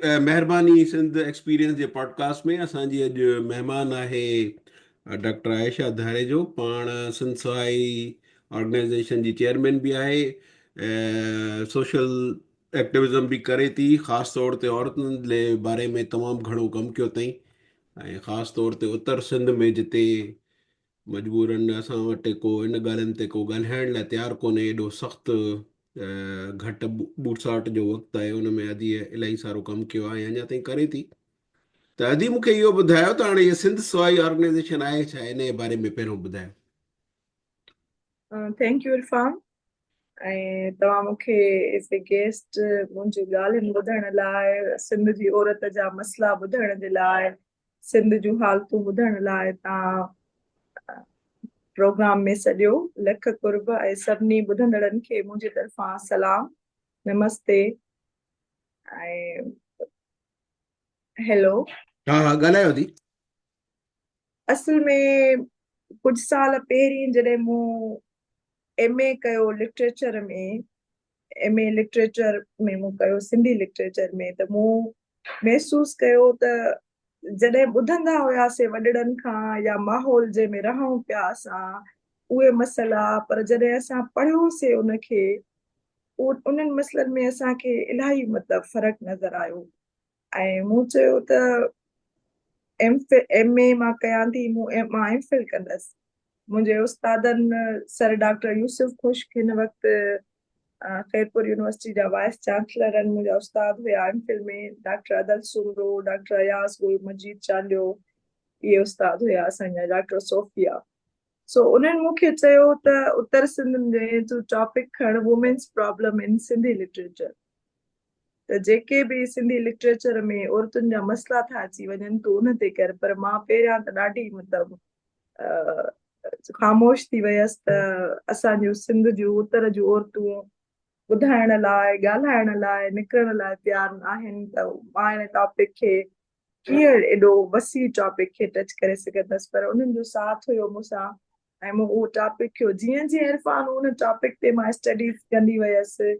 महिरबानी सिंध एक्सपीरियंस जे पॉडकास्ट में असांजी अॼु महिमान आहे डॉक्टर आयशा धारेजो। पाण सिंध सवाई ऑर्गेनाइज़ेशन जी चेयरमैन बि आहे, सोशल एक्टिविज़म बि करे थी। ख़ासि तौर ते औरतुनि जे बारे में तमामु घणो कमु कयो अथई ऐं ख़ासि तौर ते उत्तर सिंध में जिते मजबूरन असां वटि को इन ॻाल्हियुनि ते को ॻाल्हाइण लाइ तयारु कोन्हे, एॾो सख़्तु घटि ॿूसाट जो वक़्तु आहे, उन में अदी इलाही सारो कमु कयो आहे ऐं अञा ताईं करे थी। त अदी मूंखे इहो ॿुधायो त हाणे इहा सिंध सवाई ऑर्गेनाइज़ेशन आहे छा, इन जे बारे में पहिरियों ॿुधायो। Thank U Irfan. ऐं तव्हां मूंखे एज़ ए गेस्ट मुंहिंजी ॻाल्हियुनि ॿुधण लाइ, सिंध जी औरत जा मसइला ॿुधण जे लाइ, सिंध जूं हालतूं ॿुधण लाइ तव्हां प्रोग्राम में सॼो लख कुर्ब ऐं सभिनी ॿुधंदड़नि खे मुंहिंजी तरफ़ां सलाम, नमस्ते ऐं हेलो। हा हा, ॻाल्हायो थी। असल में कुझु साल पहिरीं जॾहिं मूं MA कयो लिटरेचर में, MA लिटरेचर में मूं कयो सिंधी लिटरेचर में, त मूं महसूसु कयो त जॾहिं ॿुधंदा हुआसीं वॾड़नि खां या माहौल जंहिंमें रहूं पिया असां उहे मसइला, पर जॾहिं असां पढ़ियोसीं उनखे, उन्हनि मसइलनि में असांखे इलाही मतिलबु फ़र्क़ु नज़र आयो। ऐं मूं चयो त MA मां कयां थी, मां MPhil कंदसि। मुंहिंजे उस्तादनि सर डॉक्टर यूसुफ खुश्क हिन वक़्तु ख़ैरपुर यूनिवर्सिटी जा वाइस चांसलर आहिनि। मुंहिंजा उस्ताद हुया MPhil में डॉक्टर अदल सुमरो, डॉक्टर अयास गुल मजीद चांडियो, इहे उस्ताद हुया असांजा, डॉक्टर सोफिया। सो उन्हनि मूंखे चयो त उत्तर सिंध में तूं टॉपिक खण women's problem in Sindhi literature. त जेके बि सिंधी लिटरेचर में औरतुनि जा मसइला था अची वञनि तूं उन ते कर। पर मां पहिरियां त ॾाढी मतिलबु ख़ामोश थी वियसि त असांजूं सिंध जूं उत्तर जूं औरतूं ॿुधाइण लाइ, ॻाल्हाइण लाइ, निकिरण लाइ तयारु न आहिनि, त मां हिन टॉपिक खे कीअं एॾो वसी टॉपिक खे टच करे सघंदसि। पर उन्हनि जो साथ हुयो मूंसां ऐं मूं उहो टॉपिक खयो। जीअं जीअं इरफान उन टॉपिक ते मां स्टडीज़ कंदी वियसि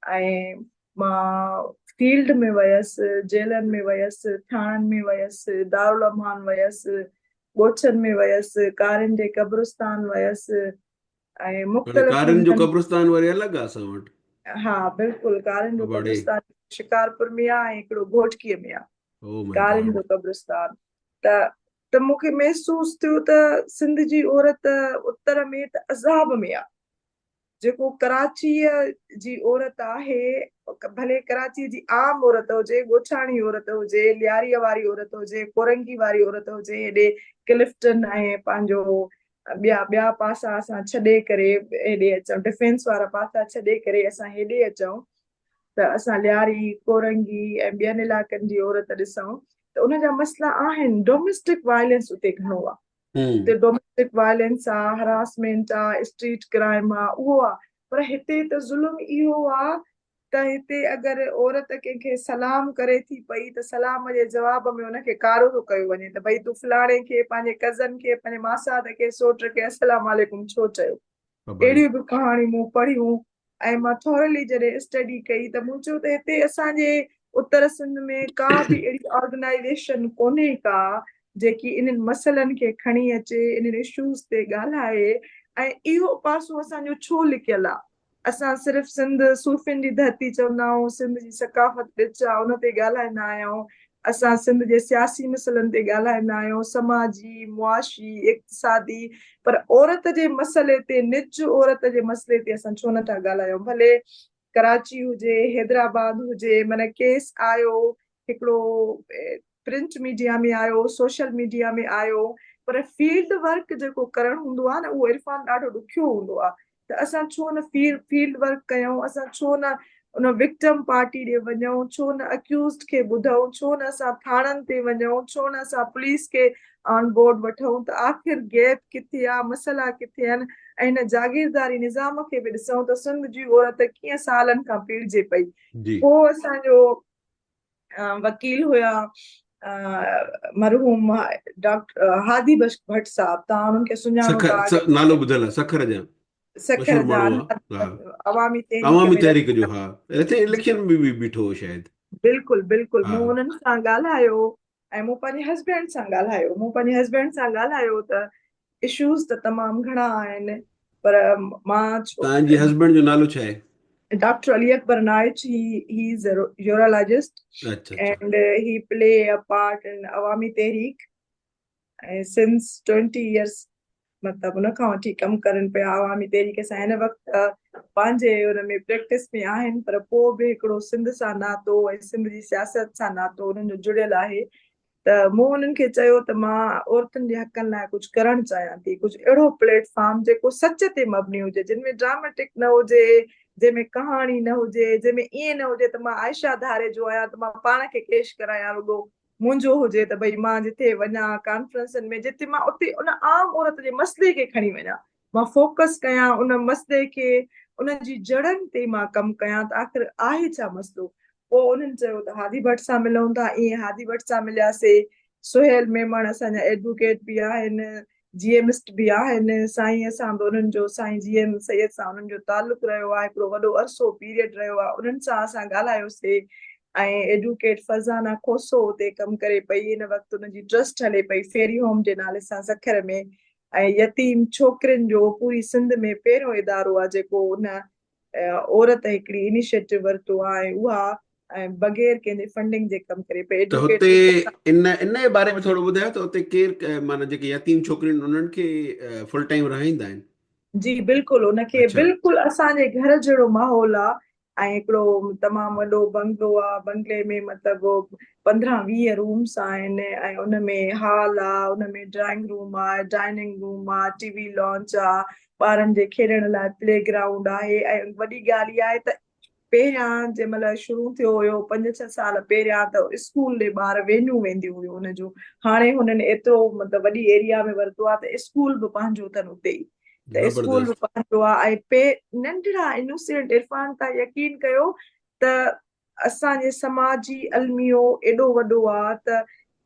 ऐं मां फील्ड में वयसि, जेलनि में वयसि, थाणनि में वयसि, दारुल अमान वयसि, ॻोठनि में वयसि, कारिन जे कब्रिस्तान वयसि ऐं मुख़्तलिफ़ कारिन जो नमूननि। कब्रिस्तान वरी अलॻि आहे असां वटि। हा बिल्कुलु, कारिन जो बड़े कब्रिस्तान शिकारपुर में आहे, हिकिड़ो घोटकीअ में आहे ओ माय कारिन गॉड। जो कब्रिस्तान। त मूंखे महसूसु थियो त सिंध जी औरत उत्तर में त अज़ाब में आहे। जेको कराचीअ जी औरत आहे, भले कराची जी आम औरत हुजे, ॻोठाणी औरत हुजे, लियारीअ वारी औरत हुजे, कोरंगी वारी औरत हुजे, हेॾे क्लिफ्टन ऐं पंहिंजो ॿिया पासा असां छॾे करे हेॾे अचूं, डिफेंस वारा पासा छॾे करे असां हेॾे अचूं त असां लियारी, कोरंगी ऐं ॿियनि इलाइक़नि जी औरत ॾिसूं त उन जा मसइला आहिनि। डोमेस्टिक वायलेंस उते घणो आहे। उते डोमेस्टिक वायलेंस आहे, हरासमेंट आहे, स्ट्रीट क्राइम आहे, उहो आहे। पर हिते त ज़ुल्म इहो आहे त हिते अगरि औरत कंहिंखे सलाम करे थी पई त सलाम जे जवाब में उनखे कारो थो कयो वञे त भई तूं फलाणे खे, पंहिंजे कज़न खे, पंहिंजे मासात खे, सोट खे अस्सलाम वालेकुम छो चयो। अहिड़ियूं बि कहाणी मूं पढ़ियूं ऐं मां थोरली जॾहिं स्टडी कई त मूं चयो त हिते असांजे उत्तर सिंध में का बि अहिड़ी ऑर्गेनाइज़ेशन कोन्हे का जेकी इन्हनि मसइलनि खे खणी अचे, इन्हनि इश्यूज़ ते ॻाल्हाए। ऐं इहो पासो असांजो छो लिकियल आहे? असां सिर्फ़ु सिंध सूफ़ियुनि जी धरती चवंदा आहियूं, सिंध जी सकाफ़त रिच आहे उन ते ॻाल्हाईंदा आहियूं, असां सिंध जे सियासी मसइलनि ते ॻाल्हाईंदा आहियूं, समाजी, मुआशी, इक़्तिसादी, पर औरत जे मसइले ते, निज औरत जे मसइले ते असां छो नथा ॻाल्हायूं? भले कराची हुजे, हैदराबाद हुजे, माना केस आयो हिकिड़ो प्रिंट मीडिया में आयो, सोशल मीडिया में आयो, पर फील्ड वर्क जेको करणु हूंदो आहे न, उहो इरफान ॾाढो ॾुखियो हूंदो आहे। त असां छो न फील्ड वर्क कयूं? असां छो न उन विक्टिम पार्टी ॾे वञूं? छो न अक्यूज़्ड खे ॿुधूं? छो न असां थाणनि ते वञूं? छो न असां पुलिस खे ऑन बोर्ड वठूं? त आख़िर गैप किथे आहे, मसइला किथे आहिनि? ऐं हिन जागीरदारी निज़ाम खे बि ॾिसूं त सिंध जी औरत कीअं सालनि खां पीड़िजे पई। पोइ असांजो वकील हुया मरहूम डॉक्टर हादी भट्ट साहब, तव्हां उन्हनि खे सुञाणो था? नालो ॿुधल आहे, सखर जा सखर मशहूर जा माण्हू आहे। हा, अवामी तहरीक अवामी में तहरीक जो। हा, हिते इलेक्शन में बि बीठो हो शायदि। बिल्कुलु बिल्कुलु हा मूं हुननि सां ॻाल्हायो ऐं मूं पंहिंजे हस्बैंड सां ॻाल्हायो त इश्यूज़ त तमामु घणा आहिनि पर मां तव्हांजे हस्बैंड जो नालो छा आहे? Dr. Ali Akbar Naich, he's a urologist अच्छा अच्छा and he play a part in Awami Tehreek since 20 years. मतलब उन खां वठी कमु करनि पिया आवामी तहरीक सां हिन वक़्तु पंहिंजे हुन में प्रैक्टिस में आहिनि पर पोइ बि हिकिड़ो सिंध सां नातो ऐं सिंध जी सियासत सां नातो उन्हनि जो जुड़ियल आहे त मूं हुननि खे चयो त मां औरतुनि जे हक़नि लाइ कुझु करणु चाहियां थी कुझु अहिड़ो प्लेटफॉर्म जेको सच ते मबनी हुजे जिन में ड्रामेटिक न हुजे जंहिंमें कहाणी न हुजे जंहिंमें ईअं न हुजे त मां आयशा धारे जो आहियां त मां पाण खे पेश करायां रुॻो मुंहिंजो हुजे त भई मां जिथे वञा कॉन्फ्रेंसनि में जिथे मां उते उन आम औरत जे मसइले खे खणी वञा मां फोकस कयां उन मसइले खे उन जी जड़नि ते मां कमु कयां त आख़िर आहे छा मसइलो पोइ उन्हनि चयो त हादी भट्ट सां मिलूं था ईअं हादी भट्ट सां मिलियासीं सुहेल मेमण असांजा एडवोकेट बि आहिनि जीएमिस्ट बि आहिनि साईं सां बि उन्हनि जो साईं जीएम सैयद सां उन्हनि जो तालुक़ु रहियो आहे हिकिड़ो वॾो अरसो पीरियड रहियो आहे उन्हनि सां असां ॻाल्हायोसीं ऐं एडवोकेट फरज़ाना खोसो उते कमु करे पई हिन वक़्तु उनजी ट्रस्ट हले पई फेरी होम जे नाले सां सखर में ऐं यतीम छोकिरियुनि जो पूरी सिंध में पहिरियों इदारो आहे जेको उन औरत हिकिड़ी इनिशिएटिव वरितो आहे उहा ऐं बग़ैर कंहिंजे फंडिंग जे कमु करे पई त एडवोकेट हुते रीता इन जे बारे में थोरो ॿुधायो त हुते केरु माना जेके यतीम छोकिरियूं आहिनि उन्हनि खे फुल टाइम रहाईंदा आहिनि? जी बिल्कुलु उनखे अच्छा बिल्कुलु असांजे घर जहिड़ो माहौल आहे ऐं हिकिड़ो तमामु वॾो बंगलो आहे बंगले में मतिलबु 15-20 रूम्स आहिनि ऐं उनमें हॉल आहे उनमें ड्राइंग रूम आहे डाइनिंग रूम आहे टीवी लॉन्च आहे ॿारनि जे खेॾण लाइ प्ले ग्राउंड आहे ऐं वॾी ॻाल्हि इहा आहे त पहिरियां जंहिं महिल शुरू थियो हुयो 5-6 साल पहिरियां त स्कूल ॾे ॿार वेनियूं वेंदियूं हुयूं हुनजूं हाणे हुननि एतिरो मतिलबु वॾी एरिया में वरितो आहे त स्कूल बि पंहिंजो अथनि उते ई त स्कूल बि ज़बरदस्त। पंहिंजो आहे ऐं नंढड़ा इनोसेंट इरफान तव्हां यकीन कयो त असांजे समाज जी अलमियो एॾो वॾो आहे त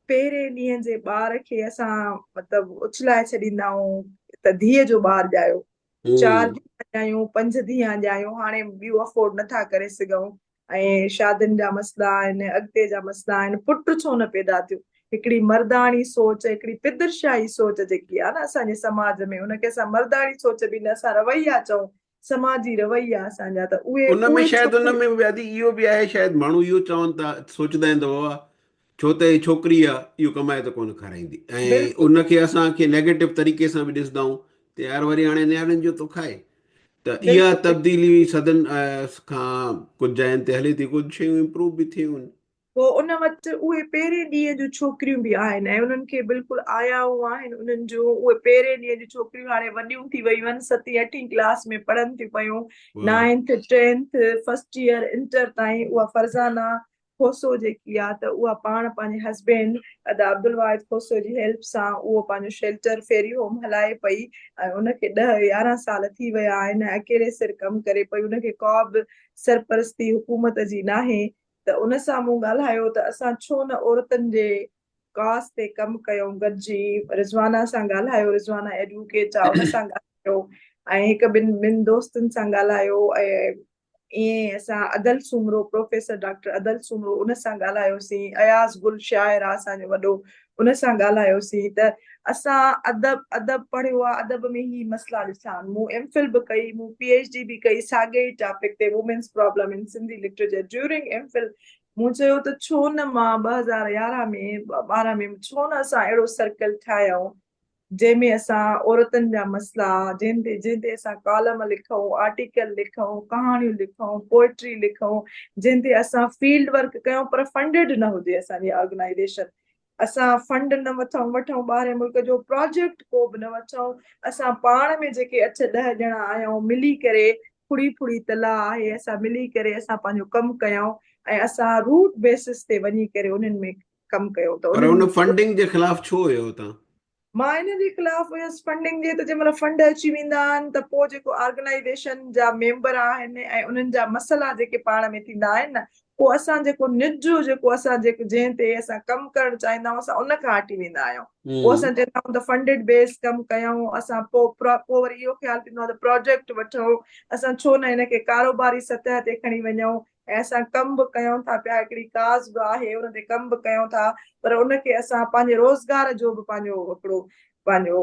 पहिरें ॾींहं जे ॿार खे असां मतिलबु उछलाए छॾींदा आहियूं त धीअ जो ॿारु ॼायो हम्म 4 धीअ ॼायूं 5 धीअ ॼायूं हाणे ॿियूं अफोर्ड नथा करे सघूं ऐं शादियुनि जा मसइला आहिनि अॻिते जा मसइला आहिनि पुट छो न पैदा थियो हिकिड़ी मर्दाणी सोच हिकिड़ी पिदरशाही सोच जेकी आहे न असांजे समाज में हुनखे असां मर्दाणी सोच बि न असां रवैया चऊं समाजी रवैया असांजा त उहे उन में उहे शायदि उन छोकिरियूं में व्याधि इहो बि आहे शायदि माण्हू इहो चवनि था सोचंदा आहिनि त बाबा छो त ही छोकिरी आहे इहो कमाए त कोन खाराईंदी ऐं बिल्कुलु उनखे असांखे नेगेटिव तरीक़े सां बि ॾिसंदा आहियूं त यार वरी हाणे नियाणियुनि जो थो खाए त इहा बिल्कुलु तब्दीली सदन खां कुझु जाइनि ते हले थी कुझु शयूं इम्प्रूव बि थियूं आहिनि। पोइ उन वटि उहे पहिरें ॾींहं जूं छोकिरियूं बि आहिनि ऐं उन्हनि खे बिल्कुलु आयाऊं आहिनि उन्हनि जूं उहे पहिरें ॾींहं जूं छोकिरियूं हाणे वॾियूं थी वियूं आहिनि 7-8 क्लास में पढ़नि थियूं पियूं वाह 9th 10th first year inter ताईं उहा फरज़ाना खोसो जेकी आहे त उहा पाण पंहिंजे हस्बैंड अदा अब्दुल वाहिद खोसो जी हेल्प सां उहो पंहिंजो शेल्टर फेरी होम हलाए पई ऐं उनखे 10-11 साल थी विया आहिनि अकेले सिर कमु करे पई उनखे का बि सरपरस्ती हुकूमत जी नाहे त उन सां मूं ॻाल्हायो त असां छो न औरतुनि जे कास ते कमु कयूं गॾिजी रिज़वाना सां ॻाल्हायो रिज़वाना एडवोकेट आहे उन सां ॻाल्हायो ऐं हिकु ॿिनि दोस्तनि सां ॻाल्हायो ऐं ईअं असां अदल सुमरो प्रोफेसर डॉक्टर अदल सुमरो उन सां ॻाल्हायोसीं अयाज़ गुल शाइर आहे असांजो वॾो उन सां ॻाल्हायोसीं त असां अदब पढ़ियो आहे अदब में ई मसइला ॾिसा आहिनि मूं एमफिल बि कई मूं PhD बि कई साॻे ई टॉपिक ते women's problem in Sindhi literature during MPhil मूं चयो त छो न मां 2011 में 12 में छो न असां अहिड़ो सर्कल ठाहियूं जंहिंमें असां औरतुनि जा मसइला जंहिं ते असां कॉलम लिखूं आर्टिकल लिखूं कहाणियूं लिखूं पोइट्री लिखूं जिन ते असां फील्ड वर्क कयूं पर फंडिड न हुजे असांजी ऑर्गेनाइजेशन असां फंड न वठूं ॿाहिरि मुल्क जो प्रोजेक्ट को बि न वठूं असां पाण में जेके 8-10 ॼणा आहियूं मिली करे फुड़ी फुड़ी तलाह आहे असां मिली करे असां पंहिंजो कमु कयूं ऐं असां रूट बेसिस ते वञी करे उन्हनि में कमु कयूं त पर उन उन्हनि फंडिंग जे ख़िलाफ़ छो हुयो तव्हां? मां हिन जे ख़िलाफ़ हुयसि फंडिंग जे त जंहिं महिल फंड अची वेंदा आहिनि त पोइ जेको ऑर्गेनाइज़ेशन जा मेंबर आहिनि ऐं उन्हनि जा मसइला जेके पाण में थींदा आहिनि न पोइ असां जेको निजु जेको असां जेको जंहिं ते असां कमु करणु चाहींदा आहियूं असां उन खां हटी वेंदा आहियूं पोइ हम्म असां चवंदा आहियूं त फंडिड बेस कमु कयूं असां पोइ वरी इहो ख़्यालु थींदो आहे त प्रोजेक्ट वठूं असां छो न हिनखे कारोबारी सतह ते खणी वञूं ऐं असां कमु बि कयूं था पिया, हिकिड़ी काज़ बि आहे हुन ते कमु बि कयूं था, पर उनखे असां पंहिंजे रोज़गार जो बि पंहिंजो हिकिड़ो पंहिंजो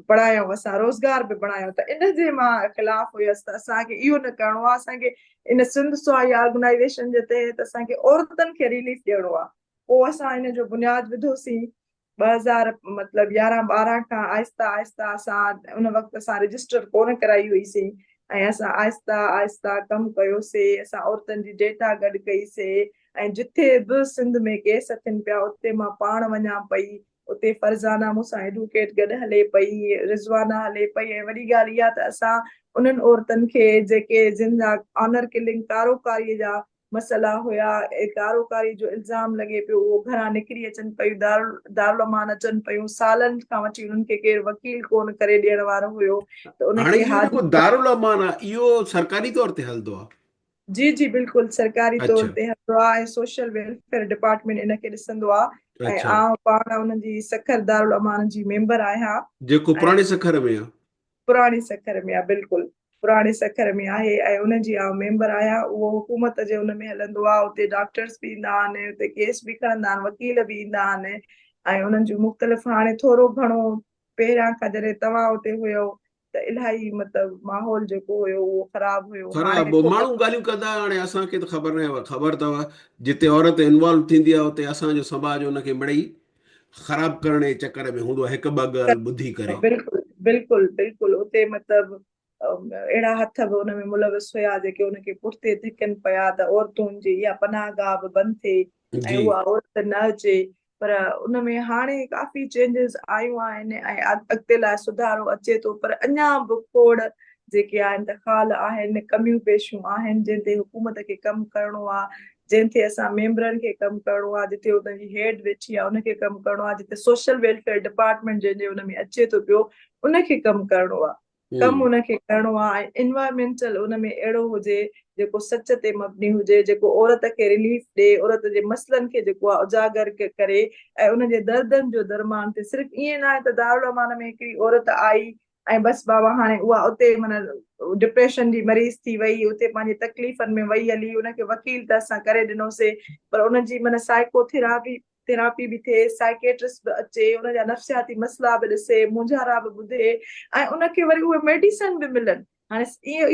बणायूं, असां रोज़गार बि बणायूं। त इन जे मां ख़िलाफ़ हुयसि त असांखे इहो न करिणो आहे। असांखे इन सिंध सॉई ऑर्गेनाइज़ेशन जे तहत असांखे औरतुनि खे रिलीफ ॾियणो आहे। पोइ असां इन जो बुनियादु विधोसीं 2000 मतिलबु 11-12 खां आहिस्ता आहिस्ता असां उन वक़्तु असां रजिस्टर कोन कराई हुईसीं ऐं असां आहिस्ता आहिस्ता कमु कयोसीं। असां औरतुनि जी डेटा गॾु कईसीं ऐं जिथे बि सिंध में केस थियनि पिया उते मां पाण वञा पई। उते फरज़ाना मूंसां एडवोकेट गॾु हले पई, रिज़वाना हले पई। ऐं वॾी ॻाल्हि इहा त असां उन्हनि औरतुनि खे जेके जिन जा ऑनर किलिंग कारोकारीअ जा मसइला हुया, कारोकारी जो इल्ज़ाम लॻे पियो, उहो घरां निकिरी अचनि पियूं, दारुल अमान अचनि पियूं, सालनि खां वठी उन्हनि खे केरु वकील कोन करे ॾियण वारो हुयो। त हाणे उनखे इहो जेको हादी दारुल अमान आहे इहो सरकारी तौर ते हलंदो आहे? जी जी बिल्कुलु सरकारी तौर अच्छा ते हलंदो आहे ऐं सोशल वेलफेयर डिपार्टमेंट इनखे ॾिसंदो आहे। ऐं अच्छा, आउं पाण उन्हनि जी सखर दारुल अमान जी मेंबर आहियां। जेको ऐं पुराणे सखर में आहे? पुराणी सखर में आहे, बिल्कुलु पुराणे सखर में आहे ऐं उनजी आउं मेंबर आहियां। उहो हुकूमत जे हुन में हलंदो आहे। उते डॉक्टर्स बि ईंदा आहिनि, उते केस बि खणंदा आहिनि, वकील बि ईंदा आहिनि ऐं उन्हनि जूं मुख़्तलिफ़ हाणे थोरो घणो पहिरियां खां जॾहिं तव्हां उते हुयो त इलाही मतिलबु माहौल जेको हुयो उहो ख़राबु हुयो। हाणे ख़राबु थोरो माण्हू ॻाल्हियूं कंदा, हाणे असांखे त ख़बर न आहे, ख़बर अथव जिते औरत इन्वॉल्व थींदी आहे उते असांजो समाज हुनखे मिड़ई ख़राबु करण जे चकर में हूंदो आहे, हिकु ॿ ॻाल्हि ॿुधी करे। बिल्कुलु बिल्कुलु बिल्कुलु उते मतिलबु अहिड़ा हथ बि हुन में मुलविस हुया जेके हुनखे पुठिते धिकनि पिया त औरतुनि जी इहा पनाह गाह बि बंदि थिए ऐं जी उहा औरत न अचे। पर उन में हाणे काफ़ी चेंजिस आयूं आहिनि ऐं अॻिते लाइ सुधारो अचे थो, पर अञा बि खोड़ जेके आहिनि त ख़ाल आहिनि, कमियूं पेशियूं आहिनि जिन ते हुकूमत खे कमु करिणो आहे, जंहिंते असां मेंबरनि खे कमु करिणो आहे, जिते हुनजी हेड वेठी आहे उनखे कमु करिणो आहे, जिते सोशल वेलफेयर डिपार्टमेंट जंहिंजे हुन में अचे थो पियो उनखे कमु करिणो आहे। कमु हम्म उनखे करिणो आहे ऐं इन्वायरमेंटल उन में अहिड़ो हुजे जेको सच ते मबनी हुजे, जेको औरत खे रिलीफ ॾे, औरत जे मसइलनि खे जेको आहे उजागर करे ऐं उनजे दर्दनि जो दरमान थिए। सिर्फ़ु ईअं न आहे त दारुल अमान में हिकिड़ी औरत आई ऐं बसि बाबा हाणे उहा उते माना डिप्रेशन जी मरीज़ थी वई, उते पंहिंजी तकलीफ़नि में वई हली, उनखे वकील त असां करे ॾिनोसीं, पर उनजी माना थेरापी बि थिए, साइकेट्रिस्ट बि अचे, उनजा नफ़्सियाती मसइला बि ॾिसे, मुंझारा बि ॿुधे ऐं उनखे वरी उहे मेडिसन बि मिलनि। हाणे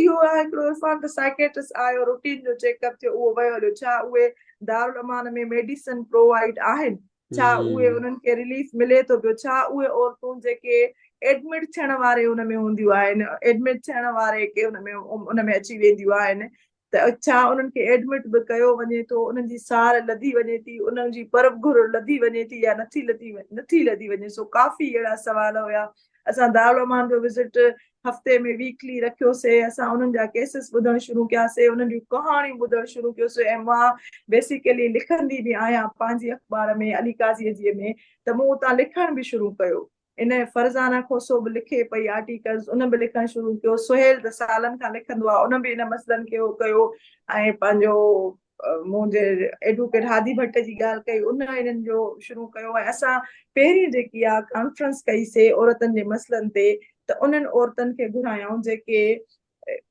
इहो आहे हिकिड़ो इरफान त साइकेट्रिस्ट आयो, रूटीन जो चेकअप थियो, उहो वियो हलियो, छा उहे दारुल अमान में मेडिसन प्रोवाइड आहिनि? छा उहे हम्म उन्हनि खे रिलीफ मिले थो पियो? छा उहे औरतूं जेके एडमिट थियण वारे हुन में हूंदियूं आहिनि, एडमिट थियण वारे के उन में अची वेंदियूं आहिनि, त छा उन्हनि खे एडमिट बि कयो वञे थो, उन्हनि जी सार लधी वञे थी, उन्हनि जी परब घुर लधी वञे थी या नथी लधी वञे? सो काफ़ी अहिड़ा सवाल हुया। असां दारुल अमान जो विज़िट हफ़्ते में वीकली रखियोसीं। असां उन्हनि जा केसिस ॿुधणु शुरू कयासीं, उन्हनि जूं कहाणियूं ॿुधणु शुरू कयोसीं ऐं मां बेसिकली लिखंदी बि आहियां पंहिंजी अख़बार में अली काज़ीअ जी में, त मूं उतां लिखण बि शुरू कयो। इन फरज़ाना खोसो बि लिखे पई आर्टिकल्स, उन बि लिखणु शुरू कयो। सुहेल त सालनि खां लिखंदो आहे, उन बि इन मसइलनि खे उहो कयो ऐं पंहिंजो मुंहिंजे एडवोकेट हादी भट्ट जी ॻाल्हि कई, उन इन्हनि जो शुरू कयो ऐं असां पहिरीं जेकी आहे कॉन्फ्रेंस कईसीं औरतुनि जे मसइलनि ते, त उन्हनि औरतुनि खे घुरायूं जेके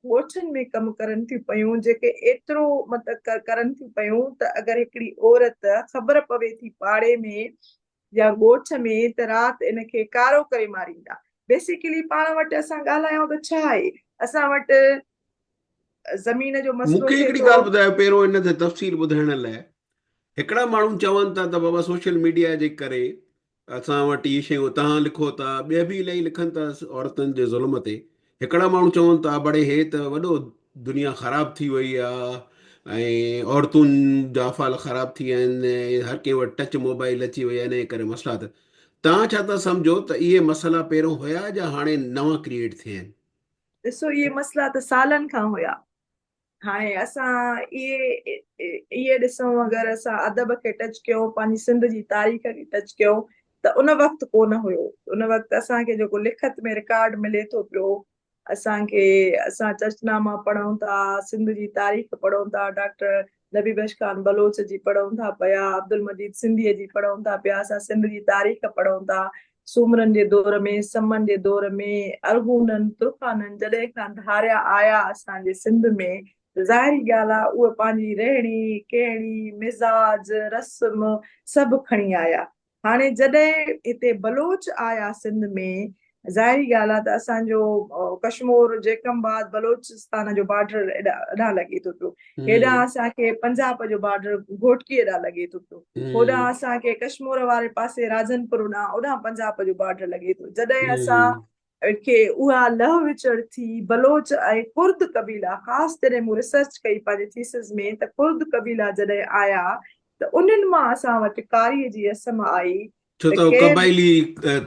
ॻोठनि में कमु करनि थियूं पयूं, जेके एतिरो मतिलबु करनि थियूं पयूं त अगरि हिकिड़ी औरत ख़बर पवे थी पाड़े में या ॻोठ में त राति इनखे कारो करे मारींदा। बेसिकली पाण वटि असां ॻाल्हायूं त छा आहे, असां वटि ज़मीन जो मसइलो मूंखे थिए हिकिड़ी थो। ॻाल्हि ॿुधायो पहिरियों इन ते तफ़सील ॿुधाइण लाइ। हिकिड़ा माण्हू चवनि था त बाबा सोशल मीडिया जे करे असां वटि इहे शयूं तव्हां लिखो था, ॿिया बि इलाही लिखनि था औरतुनि जे ज़ुल्म ते। हिकिड़ा माण्हू चवनि था बड़े हे त वॾो दुनिया ख़राबु थी वई आहे ऐं औरतुनि जा अफ़ाल ख़राबु थी विया आहिनि, हर कंहिं वटि टच मोबाइल अची वई आहे, इन जे करे मसइला त तव्हां छा था सम्झो त इहे मसइला पहिरियों हुया या हाणे नवां क्रिएट थिया आहिनि? ॾिसो इहे मसइला त सालनि खां हुया। हाणे असां इहे ॾिसूं, अगरि असां अदब खे टच कयूं, पंहिंजी सिंध जी तारीख़ खे टच कयूं, त उन वक़्तु कोन हुयो। उन वक़्तु असांखे जेको लिखत में रिकॉर्ड मिले थो पियो, असां चशनामा पढ़ूं था, सिंध जी तारीख़ पढ़ूं था, डॉक्टर नबी ख़ान बलोच जी पढ़ूं था पिया, अब्दुल मजीद सिंधीअ जी पढ़ूं था पिया, असां सिंध जी तारीख़ पढ़ूं था। सूमरनि जे दौर में, समन जे दौर में, अरगूननि तुर्खाननि जॾहिं खां धारिया आया असांजे सिंध में, ज़ाहिरी ॻाल्हि आहे उहे पंहिंजी रहणी कहणी मिज़ाज रस्म सभु खणी आया। हाणे जॾहिं हिते बलोच आया सिंध में, ज़ाहिरी ॻाल्हि आहे त असांजो कश्मीर जेकमबाद बलोचिस्तान जो बॉर्डर एॾां लॻे थो पियो, हेॾां असांखे पंजाब जो बॉर्डर घोटकी एॾां लॻे थो पियो, होॾां असांखे कश्मीर वारे पासे राजनपुर ओॾां पंजाब जो बॉर्डर लॻे थो। जॾहिं असां खे उहा लह विचड़ थी बलोच ऐं कुर्द कबीला, ख़ासि जॾहिं मूं रिसर्च कई पंहिंजे थीसिस में, त कुर्द कबीला जॾहिं आया त उन्हनि मां असां वटि कारीअ जी रस्म आई। छो त त केरु कबाइली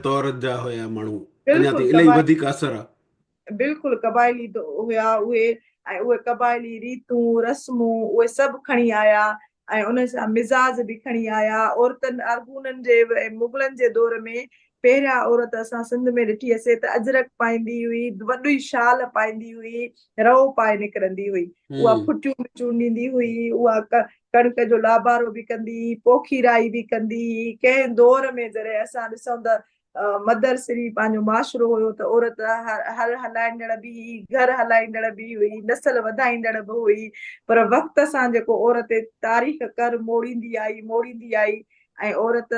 तौर जा हुया माण्हू, अञा बिल्कुलु त इलाही वधीक असर आहे। बिल्कुलु क़बाइली हुया उहे, ऐं उहे क़बाइली रीतूं रस्मूं उहे सभु खणी आया ऐं उन सां मिज़ाज बि खणी आया। औरतुनि अरगूननि जे मुगलनि जे दौर में पहिरियां औरत असां सिंध में ॾिठी असे त अजरक पाईंदी हुई, वॾी शाल पाईंदी हुई, रओ पाए निकिरंदी हुई, उहा फुटियूं मिटियूं ॾींदी हुई, उहा कणिक जो लाबारो बि कंदी, पोखीराई बि कंदी। कंहिं दौर में जॾहिं असां ॾिसूं त मदर श्री पंहिंजो माशरो हुयो त औरत हर हलाईंदड़ बि हुई, घर हलाईंदड़ बि हुई, नसल वधाईंदड़ बि हुई। पर वक़्त सां जेको औरत तारीख़ कर मोड़ींदी आई ऐं औरत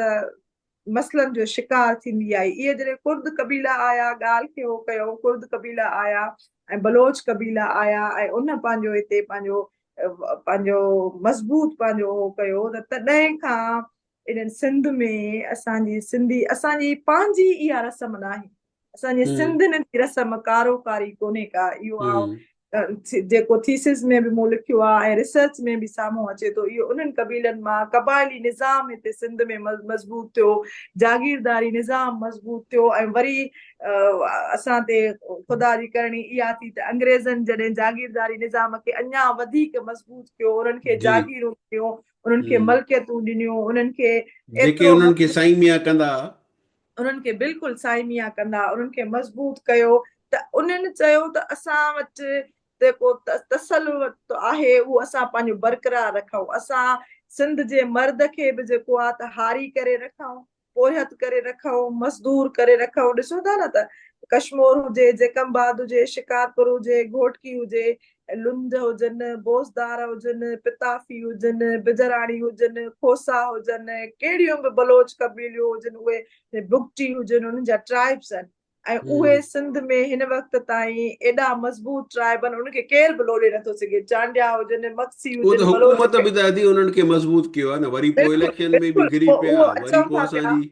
मसलनि जो शिकार थींदी आई। इहे जॾहिं कुर्द कबीला आया, ॻाल्हि खे उहो कयो, कुर्द कबीला आया ऐं बलोच कबीला आया ऐं उन पंहिंजो हिते पंहिंजो मज़बूत पंहिंजो उहो कयो, त तॾहिं खां इन्हनि सिंध में असांजी पंहिंजी इहा रस्म न आहे। असांजे सिंधियुनि जी रस्म कारोकारी कोन्हे का। इहो जेको थीसिस में बि मूं लिखियो आहे ऐं रिसर्च में बि साम्हूं अचे थो, इहो उन्हनि कबीलनि मां क़बाइली निज़ाम हिते सिंध में मज़बूत थियो, जागीरदारी निज़ाम मज़बूत थियो। ऐं वरी असां ते ख़ुदा जी करणी इहा थी त अंग्रेज़नि जॾहिं जागीरदारी निज़ाम खे अञा वधीक मज़बूत कयो, उन्हनि खे जागीरूं ॾिनियूं, उन्हनि खे मलकियतूं ॾिनियूं, उन्हनि खे जेके एतिरो उन्हनि खे साईं मियां कंदा, उन्हनि खे बिल्कुलु साइमिया कंदा, उन्हनि खे मज़बूत कयो। त उन्हनि चयो त असां वटि जेको तसलुत आहे उहो असां पंहिंजो बरक़रार रखूं, असां सिंध जे मर्द खे बि जेको आहे त हारी करे रखूं, पोहत करे रखूं, मज़दूर करे रखूं। ॾिसो था न त कश्मीर हुजे, जेकमबाद हुजे, शिकारपुर हुजे, घोटकी हुजे, लुंड हुजनि, बोज़दार हुजनि, पिताफ़ी हुजनि, बिजराणी हुजनि, खोसा हुजनि, कहिड़ियूं बि बलोच कबीलियूं हुजनि, उहे बुगटी हुजनि, उन्हनि जा ट्राइब्स आहिनि ऐं उहे सिंध में हिन वक़्त ताईं एॾा मज़बूत ट्राइब आहिनि, उनखे केरु बि लोड़े नथो सघे। चांडिया हुजनि, मक्सी उहो त हुजनि, बलोच हुकूमत बि त अधी उन्हनि खे मज़बूत कयो आहे न। वरी पोइ बिल्कुलु इलेक्शन में बि बिल्कुलु घिरी पिया, उहो वरी अचूं पोइ था पिया इन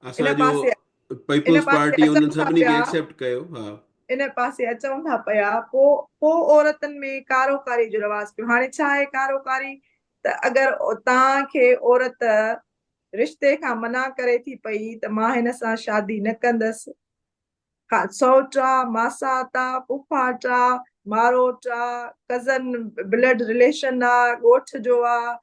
असांजो पासे इन पीपुल्स पासे पार्टी अचूं उन्हनि था सभिनी खे पिया एक्सेप्ट कयो। हा, इन पासे अचूं था पिया, पोइ औरतुनि में कारोकारी जो रवाज़ पियो। हाणे छा आहे कारोकारी, त अगरि तव्हांखे औरत रिश्ते खां मना करे थी पई त मां हिन सां शादी न कंदसि, सौटा मासाता फुफाटा मारोटा कज़न ब्लड रिलेशन आहे, ॻोठ जो आहे,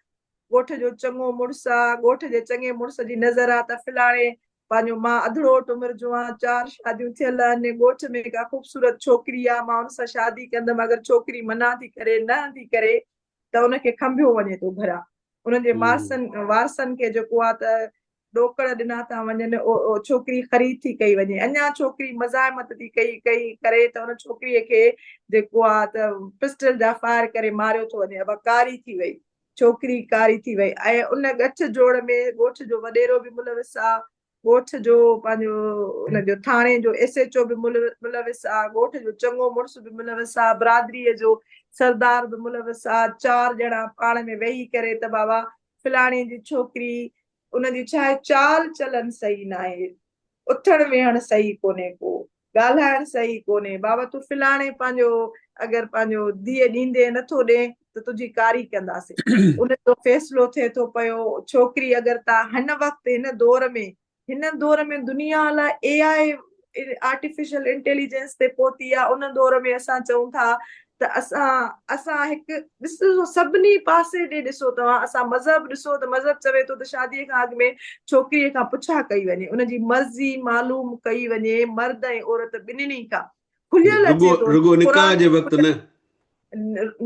ॻोठ जो चङो मुड़ुसु आहे, ॻोठ जे चङे मुड़ुस जी नज़र आहे त फिलाणे पंहिंजो मां अधरोट उमिरि जो आहियां, 4 शादियूं थियल आहिनि, ॻोठ में का ख़ूबसूरत छोकिरी आहे, मां हुन सां शादी कंदमि। अगरि छोकिरी मना थी करे, न थी करे, त उनखे खंभियो वञे थो घरां। उन्हनि जे वारसनि खे जेको आहे त ॾोकड़ ॾिना था वञनि, छोकिरी ख़रीद थी कई वञे। अञा छोकिरी मज़ाहमत थी कई करे त उन छोकिरीअ खे जेको आहे त पिस्टल जा फायर करे मारियो थो वञे। अब कारी थी वई, छोकिरी कारी थी वई ऐं उन ॻठ जोड़ में ॻोठ जो वॾेरो बि मुलविस आहे, ॻोठ जो पंहिंजो उनजो थाणे जो SHO बि मुलविस आहे, ॻोठ जो चङो मुड़ुस बि मुलविस आहे, बिरादरीअ जो सरदार बि मुलविस आहे। 4 ॼणा पाण में वेही करे त बाबा फिलाणी जी छोकिरी, उनजी छा आहे, चाल चलन सही न आहे, उथण वेहण सही कोन्हे, को ॻाल्हाइण सही कोन्हे, बाबा तूं फिलाणे पंहिंजो अगरि पंहिंजो धीअ ॾींदे नथो ॾे त तुंहिंजी कारी कंदासीं। उनजो फ़ैसिलो थिए थो पियो। छोकिरी अगरि तव्हां हिन दौर में दुनिया अलाए AI आर्टिफिशियल इंटेलिजेंस ते पहुती आहे, उन दौर में असां चऊं था त असां हिकु ॾिसो सभिनी पासे ॾे ॾिसो तव्हां, असां मज़हब ॾिसो त मज़हब चवे थो त शादीअ खां अॻु में छोकिरीअ खां पुछा कई वञे, उनजी मर्ज़ी मालूम कई वञे, मर्द ऐं औरत ॿिन्हिनि खां खुलियल रुगो अचे थो रुगो निकाह क़ुर। जे वक़्तु न।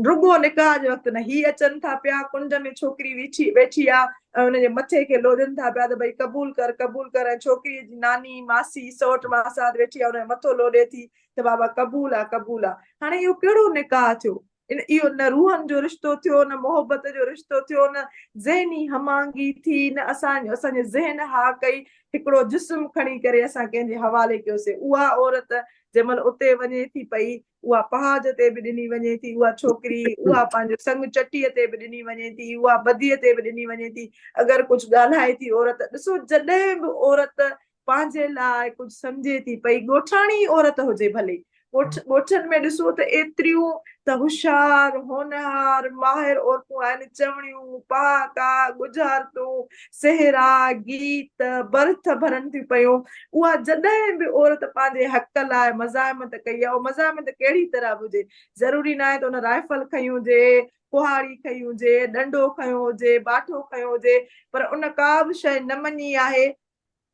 रुगो निकाह जे वक़्तु न, ही अचनि था पिया कुंड में छोकिरी वेठी आहे ऐं हुनजे मथे खे लोॾनि था पिया त भई क़बूल कर ऐं छोकिरीअ जी नानी मासी सौट मासात वेठी आहे, हुनजो मथो लोॾे थी त बाबा क़बूल आहे। हाणे इहो कहिड़ो निकाह थियो? इहो न रूहनि जो रिश्तो थियो, न मोहबत जो रिश्तो थियो, न ज़हनी हमांगी थी, न असांजे ज़हन हा कई, हिकिड़ो जिस्म खणी करे असां कंहिंजे हवाले कयोसीं। उहा औरत जंहिं महिल उते वञे थी पई, उहा पहाज ते बि ॾिनी वञे थी, उहा छोकिरी, उहा पंहिंजो संग चटीअ ते बि ॾिनी वञे थी, उहा बदीअ ते बि ॾिनी वञे थी। अगरि कुझु ॻाल्हाए थी औरत, ॾिसो जॾहिं बि औरत पंहिंजे लाइ कुझु सम्झे थी पई, ॻोठाणी औरत हुजे भले, ॻोठनि में ॾिसो त एतिरियूं त होशियार, होनहार, माहिर औरतूं आहिनि, चवणियूं, पहाका, गुजारतूं, सेहरा, गीत, बर्थ भरनि थियूं पयूं। उहा जॾहिं बि औरत पंहिंजे हक़ लाइ मज़ाहिमत कई आहे, मज़ाहिमत कहिड़ी तरह बि हुजे, ज़रूरी न आहे त हुन राइफल खई हुजे, कुहाड़ी खई हुजे, डंडो खयो हुजे, बाठो खयो हुजे, पर उन का बि शइ न मञी आहे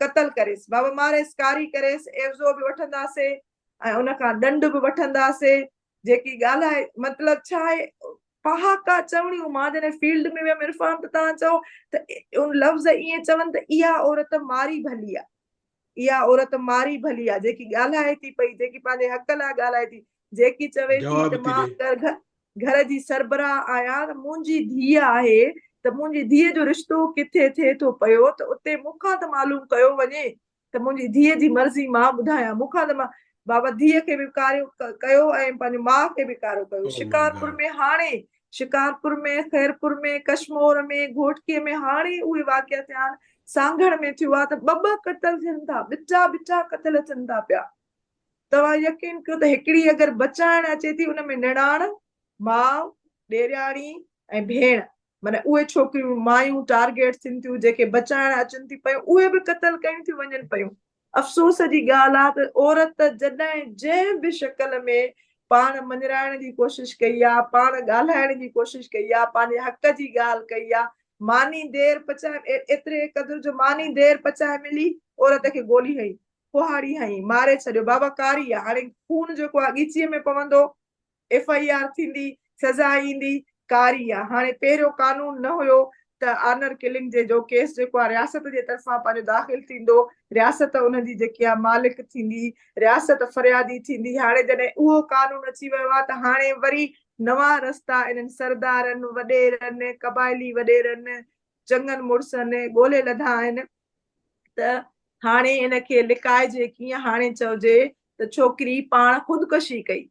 क़तल करेसि, बाबा मारेसि, कारी करेसि, एवज़ो बि वठंदासीं ऐं उनखां ॾंड बि वठंदासीं। जेकी ॻाल्हाए मतिलबु छा आहे, पहाका चवणियूं, मां जॾहिं फील्ड में वियमि इरफान, त तव्हां चओ त उन लफ़्ज़ ईअं चवनि त इहा औरत मारी भली आहे, इहा औरत मारी भली आहे, जेकी ॻाल्हाए थी पई, जेकी पंहिंजे हक़ लाइ ॻाल्हाए थी, जेकी चवे थी जवाब त थी मां ॾे। घर जी सरबराह आहियां, त मुंहिंजी धीउ आहे, त मुंहिंजी धीअ जो रिश्तो किथे थिए थो पियो, त उते मूंखां त मालूम कयो वञे, त मुंहिंजी धीअ जी मर्ज़ी मां ॿुधायां, मूंखां त मां बाबा धीअ खे बि कारियो कयो ऐं पंहिंजी माउ खे बि कारो कयो। Oh my Shikarpur God. में हाणे, शिकारपुर में, खैरपुर में, कश्मोर में, घोटकीअ में हाणे उहे वाकिया थिया आहिनि। सांगड़ में थियो आहे त ॿ क़तल थियनि था, ॿिचा क़तल थियनि था पिया। तव्हां यकीन कयो त हिकिड़ी अगरि बचाइण अचे थी, उन में निणान, माउ, ॾेराणी ऐं भेण, माना उहे छोकिरियूं मायूं टारगेट थियनि थियूं, जेके बचाइण अचनि थी पयूं, उहे बि क़तल कयूं थियूं वञनि पयूं। अफ़सोस जी ॻाल्हि आहे त औरत जॾहिं जंहिं बि शक्ल में पाण मञराइण जी कोशिशि कई आहे, पाण ॻाल्हाइण जी कोशिशि कई आहे, पंहिंजे हक़ जी ॻाल्हि कई आहे, मानी देर पचाए, एतिरे क़दुर जो मानी देर पचाए मिली, औरत खे गोली हई, कुहाड़ी हई, मारे छॾियो, बाबा कारी आहे। हाणे खून जेको आहे ॻीचीअ में पवंदो, FIR थींदी, सज़ा ईंदी, कारी आहे। हाणे पहिरियों कानून न हुयो त ऑनर किलिंग जो केस जेको आहे रियासत जे तरफ़ां पंहिंजो दाख़िल थींदो, रियासत उनजी जेकी आहे मालिक थींदी, रियासत फरियादी थींदी। हाणे जॾहिं उहो कानून अची वियो आहे, त हाणे वरी नवां रस्ता इन्हनि सरदारनि, वॾेरनि, क़बाइली वॾेरनि, चङनि मुड़ुसनि ॻोल्हे लधा आहिनि त हाणे इनखे लिकाइजे कीअं। हाणे चइजे त छोकिरी पाण ख़ुदकुशी कई,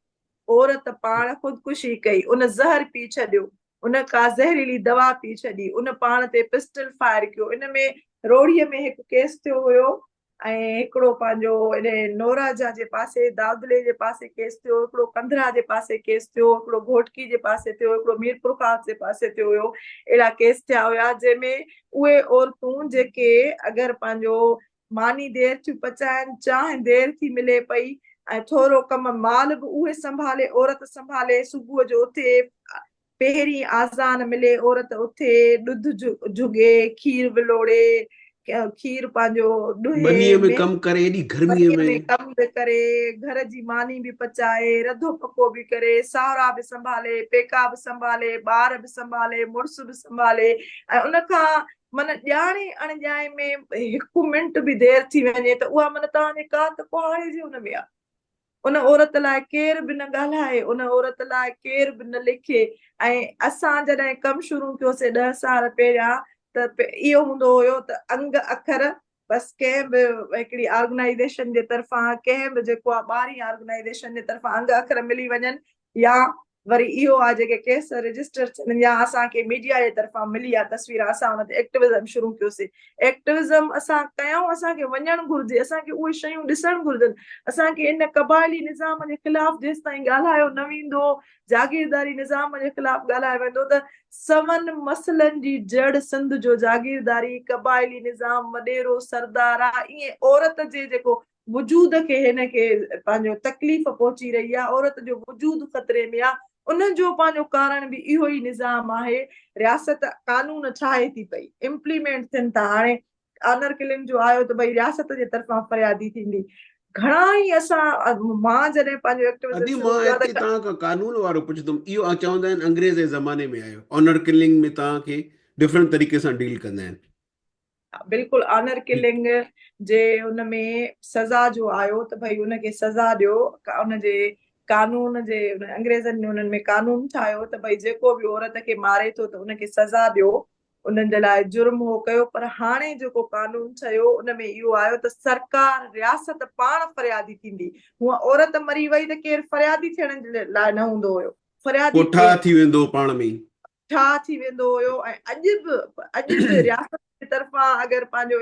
औरत पाण ख़ुदकुशी कई, उन ज़हर पी छॾियो, उन का ज़हरीली दवा पी छॾी, उन पाण ते पिस्टल फायर कयो। इन में रोड़ीअ में हिकु केस थियो हुयो, ऐं हिकिड़ो पंहिंजो इन नौराजा जे पासे, दादले जे पासे केस थियो, हिकिड़ो कंधरा जे पासे केस थियो, हिकिड़ो घोटकी जे पासे थियो, हिकिड़ो मीरपुर खास जे पासे थियो हुयो। अहिड़ा केस थिया हुया जंहिंमें उहे औरतूं जेके अगरि पंहिंजो मानी देर थियूं पचाइनि, चांहि देर थी मिले पई, ऐं थोरो कम माल बि उहे संभाले, औरत संभाले, सुबुह जो उथे पहिरीं आज़ान मिले, औरत उथे, ॾुध झुगे, खीर विलोड़े, खीर पंहिंजो मनीअ में ॾुहे, कमु करे एॾी गर्मीअ मनीअ में में। कम बि करे, घर जी मानी बि पचाए, रधो पको बि करे, साहुरा बि संभाले, पेका बि संभाले, ॿार बि संभाले, मुड़ुस बि संभाले, ऐं उनखां मन ॼाणे अणॼाणे में हिकु मिंट बि देर थी वञे त उहा मन तव्हांजे का त कुहाड़े जे हुन में आहे। उन औरत लाइ केर बि न ॻाल्हाए, उन औरत लाइ केर बि न लिखे। ऐं असां जॾहिं कमु शुरू कयोसीं 10 साल पहिरियां, त इहो हूंदो हुयो त अंग अखर बसि कंहिं बि हिकिड़ी ऑर्गेनाइज़ेशन जे तरफ़ां, कंहिं बि जेको आहे ॿाहिरीं ऑर्गेनाइज़ेशन जे तरफ़ां अंग अखर मिली वञनि, या वरी इहो आहे जेके केस रजिस्टर थियनि, या असांखे मीडिया जे तरफ़ां मिली आहे तस्वीर, असां हुन ते एक्टिविज़म शुरू कयोसीं। एक्टिविज़म असां कयूं, असांखे वञणु घुरिजे, असांखे उहे शयूं ॾिसणु घुरिजनि। असांखे इन क़बाइली निज़ाम जे ख़िलाफ़ जेसि ताईं ॻाल्हायो न वेंदो, जागीरदारी निज़ाम जे ख़िलाफ़ ॻाल्हायो वेंदो, त सवनि मसइलनि जी जड़ सिंध जो जागीरदारी, क़बाइली निज़ाम, वॾेरो, सरदार आहे, ईअं औरत जे जेको वजूद खे हिनखे पंहिंजो तकलीफ़ पहुची रही आहे, औरत जो वजूद ख़तरे में आहे। उनजो पंहिंजो कारण बि इहो ई निज़ाम आहे। रियासत कानून ठाहे थी पई, इम्प्लीमेंट थियनि था। हाणे ऑनर किलिंग जो आयो त भई रियासत जे तरफ़ां फरियादी थींदी। घणा ई मां जॾहिं पंहिंजो एक्टिविज़म अदी मां शुरू कयो हिते त तव्हां खां कानून वारो पुछंदुमि। इहो चवंदा आहिनि अंग्रेज़ जे ज़माने में आयो, ऑनर किलिंग में तव्हांखे डिफरेंट तरीक़े सां डील कंदा आहिनि। बिल्कुलु ऑनर किलिंग जे हुनमें सज़ा जो आयो त भई हुनखे सज़ा ॾियो, उनजे कानून जे अंग्रेज़नि उन्हनि में कानून ठाहियो त भई जेको बि औरत खे मारे थो त उनखे सज़ा ॾियो, उन्हनि जे लाइ जुर्म हो कयो। पर हाणे जेको कानून ठहियो उन में इहो आयो त सरकार रियासत पाण फरियादी थींदी। हूअं औरत मरी वई त केरु फरियादी थियण जे लाइ न हूंदो हुयो, फरियादी कोठा थी वेंदो पाण में। छा थी वेंदो हुयो। ऐं अॼु बि रियासत जे तरफ़ां अगरि पंहिंजो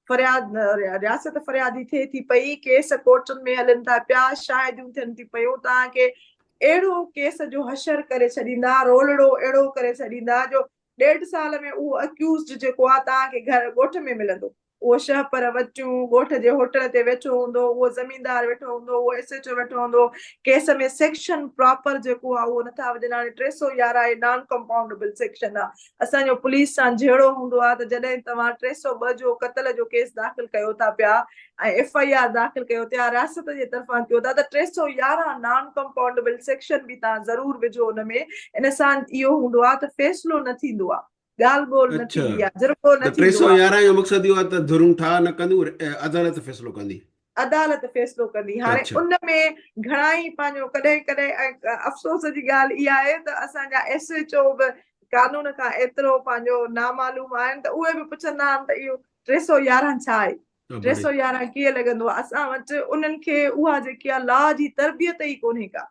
रियासत फरियादी थिए थी पई, केस कोर्टुनि में हलनि था पिया, शाहिदियूं थियनि थी पयूं, तव्हांखे अहिड़ो केस जो हशर करे छॾींदा, रोलड़ो अहिड़ो करे छॾींदा जो 1.5 साल में उहो अक्यूज़्ड जेको आहे तव्हांखे घर ॻोठ में मिलंदो। उहो शहपर वटियूं ॻोठ जे होटल ते वेठो हूंदो, उहो ज़मीनदार वेठो हूंदो, उहो SHO वेठो हूंदो। केस में सेक्शन प्रॉपर जेको आहे उहो नथा विझनि। हाणे 311 नॉन कंपाउंडेबल सेक्शन आहे। असांजो पुलिस सां जहिड़ो हूंदो आहे त जॾहिं तव्हां 302 जो क़त्ल जो केस दाख़िल कयो था पिया ऐं FIR दाख़िल कयो था रियासत जे तरफ़ां कयो था, त 311 नॉन कंपाउंडेबल सेक्शन बि तव्हां ज़रूर विझो हुन में। इन सां इहो हूंदो आहे त फ़ैसिलो न थींदो आहे, ॻाल्हि ॿोल न अच्छा, थींदी आहे, जुर्मो न त थींदो आहे। 311 जो मक़सदु इहो आहे त जुर्म ठा न कंदियूं, अदालत फ़ैसिलो कंदी। अदालत फ़ैसिलो कंदी। हाणे अच्छा, उन में घणा ई पंहिंजो कॾहिं कॾहिं अफ़सोस जी ॻाल्हि इहा आहे त असांजा SHO बि कानून खां एतिरो पंहिंजो नामालूम आहिनि त उहे बि पुछंदा आहिनि त इहो 311 छा आहे, बड़े 311 कीअं लॻंदो आहे। असां वटि उन्हनि खे उहा जेकी आहे लॉ जी तरबियत ई कोन्हे का।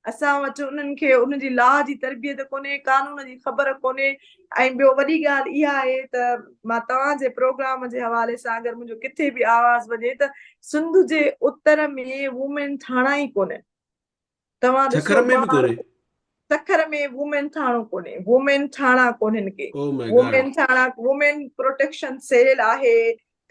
असां वटि उन्हनि खे उनजी लॉ जी तरबियत कोन्हे, कानून जी ख़बर कोन्हे। ऐं ॿियो वॾी ॻाल्हि इहा आहे त मां तव्हांजे प्रोग्राम जे हवाले सां अगरि मुंहिंजो किथे बि आवाज़ वञे त सिंध जे उत्तर में वुमेन थाणा ई कोन्हे। तव्हां सखर ॾिसो में बि ॿार कोन्हे? सखर में वुमेन थाणो कोन्हे, वुमेन थाणा कोन्हनि के। Oh my God. वुमेन थाणा, वुमेन प्रोटेक्शन सेल आहे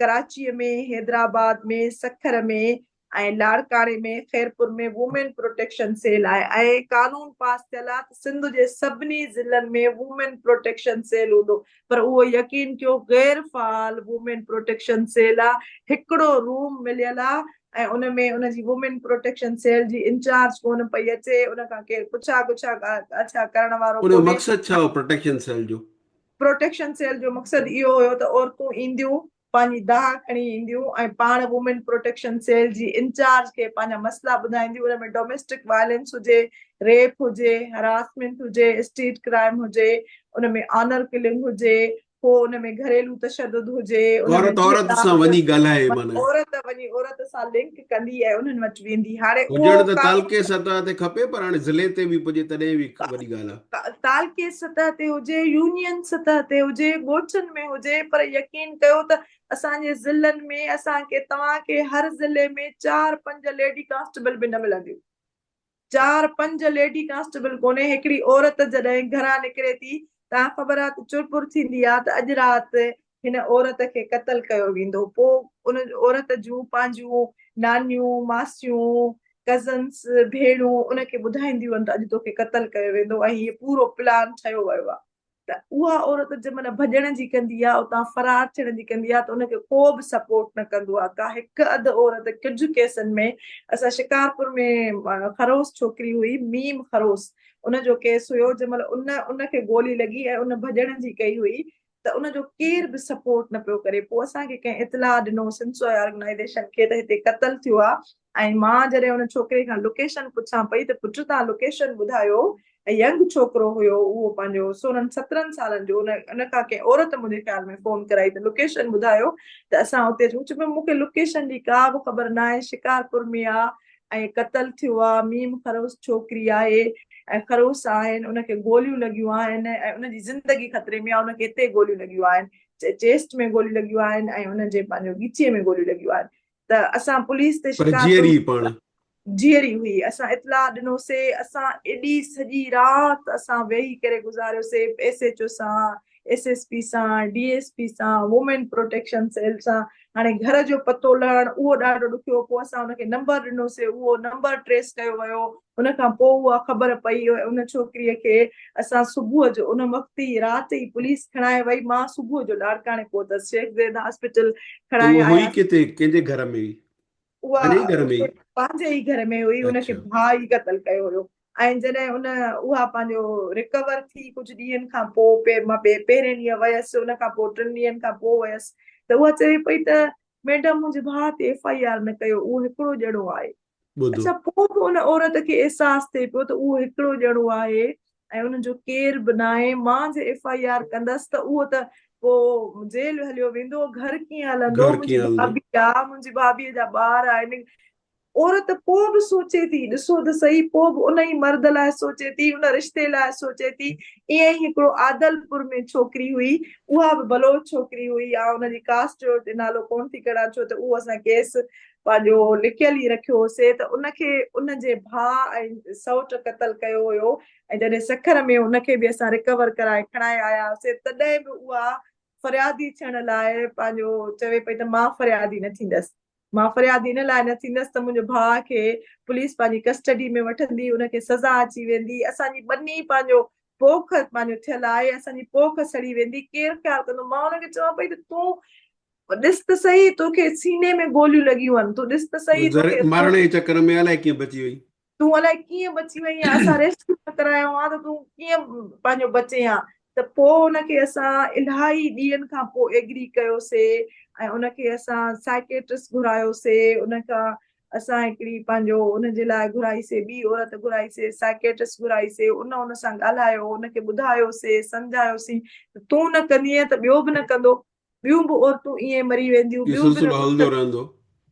कराचीअ में, हैदराबाद में, सखर में ऐं लाड़काणे में, खैरपुर में वुमेन प्रोटेक्शन सेल आहे। ऐं कानून पास थियल आहे त सिंध जे सभिनी ज़िलनि में वुमेन प्रोटेक्शन सेल हूंदो। पर उहो यकीन कयो गैर फ़ाल वुमेन प्रोटेक्शन सेल आहे। हिकिड़ो रूम मिलियल आहे ऐं उन में उनजी वुमेन प्रोटेक्शन सेल जी इंचार्ज कोन पई अचे, उन खां केरु पुछा अच्छा करण वारो उनजो कोन्हे। मक़सदु छा हो प्रोटेक्शन सेल जो? प्रोटेक्शन सेल जो मक़सदु इहो हुयो त औरतूं ईंदियूं, पंहिंजी दाह खणी ईंदियूं ऐं पाण वुमेन प्रोटेक्शन सेल जी इंचार्ज खे पंहिंजा मसइला ॿुधाईंदियूं। उन में डोमेस्टिक वायलेंस हुजे, रेप हुजे, हरासमेंट हुजे, स्ट्रीट क्राइम हुजे, उन में ऑनर किलिंग हुजे, पोइ उन में घरेलू तशदुद हुजे, उन में औरत सां वञी ॻाल्हाए माना। औरत वञी औरत सां लिंक कंदी ऐं उन्हनि वटि वेंदी। हाणे हुजण उहो त तालके सतह ते खपे, पर हाणे ज़िले ते बि पुॼे तॾहिं बि वॾी ॻाल्हि आहे। तालके सतह ते हुजे, यूनियन सतह ते हुजे, ॻोठनि में हुजे, पर यकीन कयो त असांजे ज़िलनि में असांखे तव्हांखे हर ज़िले में 4-5 लेडी कांस्टेबल बि न मिलंदियूं। 4-5 लेडी कांस्टेबल कोन्हे। हिकिड़ी औरत जॾहिं घरां निकिरे थी, तव्हां ख़बर आहे त चुरपुर थींदी आहे त अॼु राति हिन औरत खे क़त्ल कयो वेंदो। पोइ उन औरत जूं पंहिंजूं नानियूं, मासियूं, कज़न्स, भेणूं उनखे ॿुधाईंदियूं आहिनि त अॼु तोखे क़त्ल कयो वेंदो ऐं हीअ पूरो प्लान ठहियो वियो आहे। त उहा औरत जंहिंमहिल भॼण जी कंदी आहे, उतां फरार थियण जी कंदी आहे, त उनखे को बि सपोर्ट न कंदो आहे का। हिकु अधु औरत कुझु केसनि में, असां शिकारपुर में खरोस छोकिरी हुई, मीम खरोस, उनजो केस हुयो जंहिंमहिल उनखे गोली लॻी ऐं उन भॼण जी कई हुई त उनजो केर बि सपोर्ट न पियो करे। पोइ असांखे कंहिं इतलाह ॾिनो सिंसोए ऑर्गेनाइज़ेशन खे त हिते क़त्ल थियो आहे। ऐं मां जॾहिं उन छोकिरे खां लोकेशन पुछां पई त पुटु तव्हां लोकेशन ॿुधायो, ऐं यंग छोकिरो हुयो उहो पंहिंजो 16-17 सालनि जो। उन खां कंहिं औरत मुंहिंजे ख़्याल में फ़ोन कराई त लोकेशन ॿुधायो त असां हुते अचूं। चयो मूंखे लोकेशन जी का बि ख़बर न आहे, शिकारपुर में आहे ऐं क़त्ल थियो आहे, मीम खरोस छोकिरी आहे ऐं खरोस आहिनि, उनखे गोलियूं लॻियूं आहिनि ऐं उनजी ज़िंदगी ख़तरे में आहे। उनखे हिते गोलियूं लॻियूं आहिनि, चेस्ट में गोलियूं लॻियूं आहिनि ऐं उनजे पंहिंजो ॻीचीअ में गोलियूं लॻियूं आहिनि। त असां पुलिस ते पर शिकारपुर जीअरी पाण जीअरी हुई, असां इतलाह ॾिनोसीं। असां एॾी सॼी राति असां वेही करे गुज़ारियोसीं SHO सां, SSP सां, DSP सां, वुमेन प्रोटेक्शन सेल सां। हाणे घर जो पतो लहण उहो ॾाढो ॾुखियो। पोइ असां हुनखे नंबर ॾिनोसीं, उहो नंबर ट्रेस कयो वियो। उन खां पोइ उहा ख़बर पई उन छोकिरीअ खे। असां सुबुह जो उन वक़्तु ई राति ई पुलिस खणाए वई। मां सुबुह जो लाड़काणे पहुतसि, शेख ज़ैद हॉस्पिटल त खणाए उहा हुई आयासीं। किथे, कंहिंजे घर में हुई? उहा पंहिंजे ई घर में ई? पंहिंजे ई घर में हुई, उनखे अच्छा, भाउ ई क़त्ल कयो हुयो। ऐं जॾहिं उहा पंहिंजो रिकवर थी कुझु ॾींहंनि खां पोइ, मां पहिरें ॾींहुं वयसि, उन खां पोइ 3 ॾींहंनि खां पोइ वयसि, त उहा चए पई त मैडम मुंहिंजे भाउ ते FIR न कयो, उहो हिकिड़ो ॼणो आहे। ॿुधो अच्छा पोइ बि उन औरत खे अहसासु थिए पियो त उहो हिकिड़ो ॼणो आहे ऐं उनजो केर बि न आहे, मां जे FIR कंदसि त उहो त पोइ जेल हलियो वेंदो, घर कीअं हलंदो, घर मुंहिंजी कीअं हलंदो। भाभी आहे, मुंहिंजी भाभीअ जा ॿार आहिनि। औरत पोइ बि सोचे थी, ॾिसो त सही, पोइ बि उन ई मर्द लाइ सोचे थी, उन रिश्ते लाइ सोचे थी। ईअं ई हिकिड़ो आदलपुर में छोकिरी हुई, उहा बि बलोच छोकिरी हुई, या उनजी कास्ट जो नालो कोन थी कढां छो त उहो असां केस पंहिंजो लिखियल ई रखियो होसीं, त उनखे उनजे भाउ ऐं सौट क़तल कयो हुयो, ऐं जॾहिं सखर में उनखे बि असां रिकवर कराए खणाए आया हुआसीं, तॾहिं बि उहा फरियादी थियण लाइ पंहिंजो चवे पई त मां फरियादी न थींदसि, मां फरियादी इन लाइ न थींदसि त मुंहिंजो भाउ खे पुलिस पंहिंजी कस्टडी में वठंदी, उनखे सज़ा अची वेंदी, असांजी ॿनी पंहिंजो पोख पंहिंजो थियल आहे, असांजी पोख सड़ी वेंदी, केरु ख़्यालु कंदो। मां हुनखे चवां पई त तूं ॾिस त सही, तोखे सीने में गोलियूं लॻियूं आहिनि, तूं ॾिस त सही, तोखे मारण जे चक्कर में अलाए कीअं बची वई। तूं अलाए कीअं बची वई आहे, असां रेस्क्यू न करायो आहे त तूं कीअं पंहिंजो बचे आहे। त पोइ हुनखे असां इलाही ॾींहंनि खां पोइ एग्री कयोसीं, ऐं उनखे असां साइकेट्रिस्ट घुरायोसीं, उनखां असां हिकिड़ी पंहिंजो उनजे लाइ घुराईसीं, ॿी औरत घुराईसीं, साइकेट्रिस्ट घुराईसीं, उन सां ॻाल्हायो, उनखे ॿुधायोसीं, सम्झायोसीं तूं न कंदीअ त ॿियो बि न कंदो, ॿियूं बि औरतूं ईअं मरी वेंदियूं, इहो ॿियूं बि सिलसिलो हलंदो रहंदो।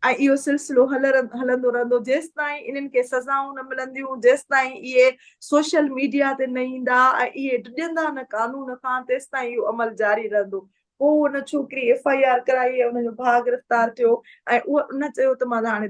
ऐं इहो सिलसिलो हलंदो रहंदो जेसि ताईं इन्हनि खे सज़ाऊं न मिलंदियूं, जेसि ताईं इहे सोशल मीडिया ते न ईंदा ऐं इहे डिॼंदा न कानून खां, तेसि ताईं इहो अमल जारी रहंदो। पोइ हुन छोकिरी FIR कराई ऐं हुनजो भाउ गिरफ़्तार थियो, ऐं उहा उन चयो त मां हाणे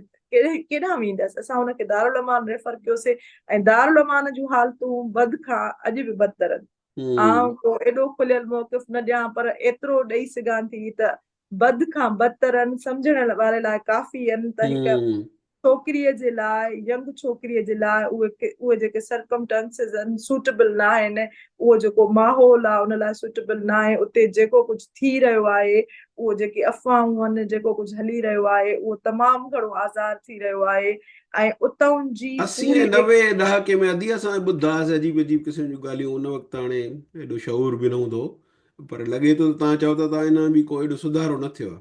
केॾां वेंदसि। असां हुनखे दारुल अमान रेफर कयोसीं, ऐं दारुल अमान जूं हालतूं बद खां अॼु बि बदतर आहिनि। हम्म। को एॾो खुलियल मौक़िफ़ न ॾियां, पर एतिरो ॾेई सघां थी त बद खां बदतर आहिनि, सम्झण वारे लाइ काफ़ी आहिनि त हिकु हम्म। छोकिरीअ जे लाइ, यंग छोकिरीअ जे लाइ उहे जेके सरकमस्टेंसिस आहिनि सूटेबल न आहिनि, उहो जेको माहौल आहे उन लाइ सूटेबल न आहे। उते जेको कुझु थी रहियो आहे, उहो जेके अफ़वाहूं आहिनि, जेको कुझु हली रहियो आहे, उहो तमामु घणो आज़ार थी रहियो आहे। ऐं उतां जी 80 पूरी 90 ॾहाके में अदी असां ॿुधासीं अजीब अजीब क़िस्म जूं ॻाल्हियूं, उन वक़्तु हाणे एॾो शऊर बि न हूंदो, पर लॻे थो त तव्हां चओ था तव्हां इन बि को एॾो सुधारो न थियो आहे।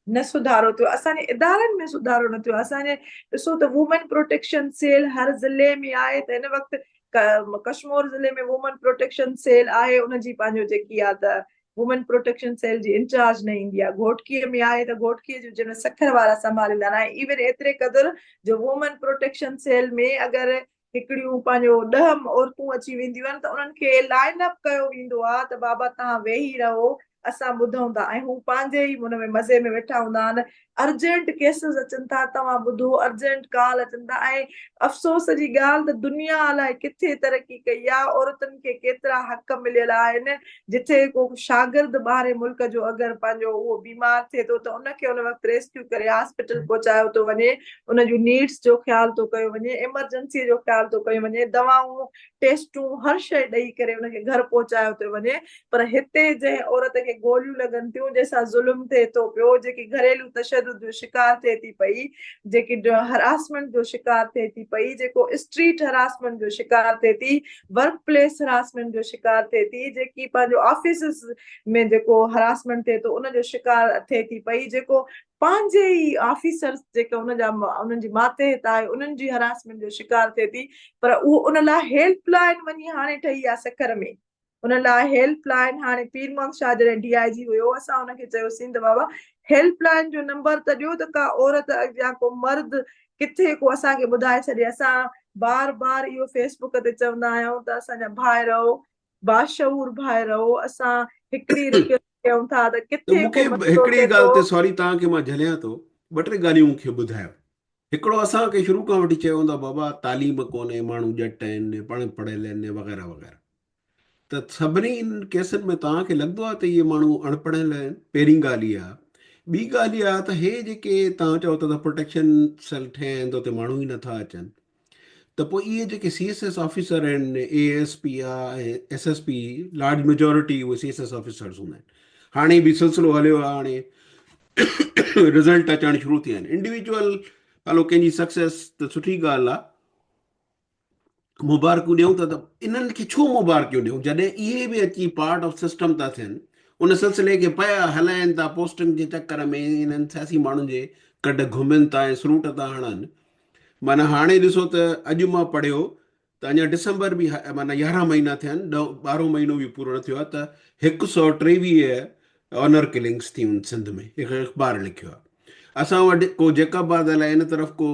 न सुधारो थियो, असांजे इदारनि में सुधारो न थियो। असांजे ॾिसो त वुमेन प्रोटेक्शन सेल हर ज़िले में आहे, त हिन वक़्तु कश्मीर ज़िले में वुमेन प्रोटेक्शन सेल आहे, उनजी पंहिंजो जेकी आहे त वुमेन प्रोटेक्शन सेल जी इंचार्ज न ईंदी आहे। घोटकीअ में आहे त घोटकीअ जो जंहिं सखर वारा संभालींदा आहिनि। इवन एतिरे क़दुरु जो वुमेन प्रोटेक्शन सेल में अगरि हिकिड़ियूं पंहिंजो 10 औरतूं अची वेंदियूं आहिनि त उन्हनि खे लाइन अप कयो वेंदो आहे त बाबा तव्हां वेही रहो, असां ॿुधूं था। ऐं हू पंहिंजे ई हुन में मज़े में वेठा हूंदा आहिनि। अर्जेंट केसिस अचनि था, तव्हां ॿुधो, अर्जेंट कॉल अचनि था। ऐं अफ़सोस जी ॻाल्हि त दुनिया अलाए किथे तरक़ी कई आहे, औरतुनि खे केतिरा हक़ मिलियल आहिनि। जिथे को शागिर्द ॿाहिरि मुल्क जो अगरि पंहिंजो उहो बीमार थिए थो त उनखे उन वक़्तु रेस्क्यू करे हॉस्पिटल पहुचायो थो वञे, उन जूं नीड्स जो ख़्यालु थो कयो वञे, इमरजेंसीअ जो ख़्यालु थो कयो वञे, दवाऊं टेस्टूं हर शइ ॾेई करे उनखे घर पहुचायो थो वञे। पर हिते जंहिं औरत खे गोलियूं लॻनि थियूं, जंहिंसां ज़ुल्म थिए थो पियो, जेकी घरेलू तशदुद जो शिकार थिए थी पई, जेकी हरासमेंट जो शिकार थिए थी पई, जेको स्ट्रीट हरासमेंट जो शिकार थिए थी, वर्क प्लेस हरासमेंट जो शिकार थिए थी, जेकी पंहिंजो ऑफिस में जेको हरासमेंट थिए थो उनजो शिकार थिए थी पई, जेको पंहिंजे ई ऑफिसर्स जेके उन्हनि जी मातहत आहे उन्हनि जी हरासमेंट जो शिकार थिए थी। पर उहो उन लाइ हेल्पलाइन वञी हाणे ठही आहे सखर में। उन लाइ हेल्पलाइन हाणे पीर मोहम्मद शाह जॾहिं DIG हुयो, असां हुनखे चयोसीं त बाबा हेल्पलाइन जो नंबर त ॾियो, त का औरत या को मर्द किथे को असांखे ॿुधाए छॾे। असां बार बार इहो फेसबुक ते चवंदा आहियूं त असांजा भाइरो, बाशऊर भाइरो, असां हिकिड़ी रिक्वेस्ट कयूं था त त किथे मूंखे को मसइलो हिकिड़ी थिए थो। ॻाल्हि ते सॉरी तव्हांखे मां झलियां थो, 2-3 ॻाल्हियूं मूंखे ॿुधायो। हिकिड़ो असांखे शुरू खां वठी चयो हूंदो बाबा तालीम कोन्हे, माण्हू ॼट आहिनि, पढ़ियल आहिनि वग़ैरह वग़ैरह, त सभिनी इन केसनि में तव्हांखे लॻंदो आहे त इहे माण्हू अणपढ़ियल आहिनि? पहिरीं ॻाल्हि इहा। ॿी ॻाल्हि इहा त हे जेके तव्हां चओ था त प्रोटेक्शन सेल ठहिया आहिनि त उते माण्हू ई नथा अचनि, त पोइ इहे जेके CSS ऑफिसर आहिनि, ASP आहे, SSP, लार्ज मेजॉरिटी उहे CSS ऑफिसर्स हूंदा आहिनि। हाणे बि सिलसिलो हलियो आहे, हाणे रिज़ल्ट अचणु शुरू थिया आहिनि। इंडिविजुअल हलो कंहिंजी सक्सेस त सुठी ॻाल्हि आहे, मुबारकूं ॾियूं था, त इन्हनि खे छो मुबारकियूं ॾियूं जॾहिं इहे बि अची पार्ट ऑफ सिस्टम था थियनि, उन सिलसिले खे पिया हलाइनि था पोस्टिंग जे चकर में, इन्हनि सियासी माण्हुनि जे कॾ घुमनि था ऐं फ्रूट था हणनि। माना हाणे ॾिसो त अॼु मां पढ़ियो त अञा डिसंबर बि माना 11 महीना थिया आहिनि, 12 महीनो बि पूरो न थियो आहे त 123 ऑनर किलिंग्स थी आहिनि सिंध में, हिकु अख़बार लिखियो आहे। असां वटि को जैकबाद अलाए इन तरफ़ को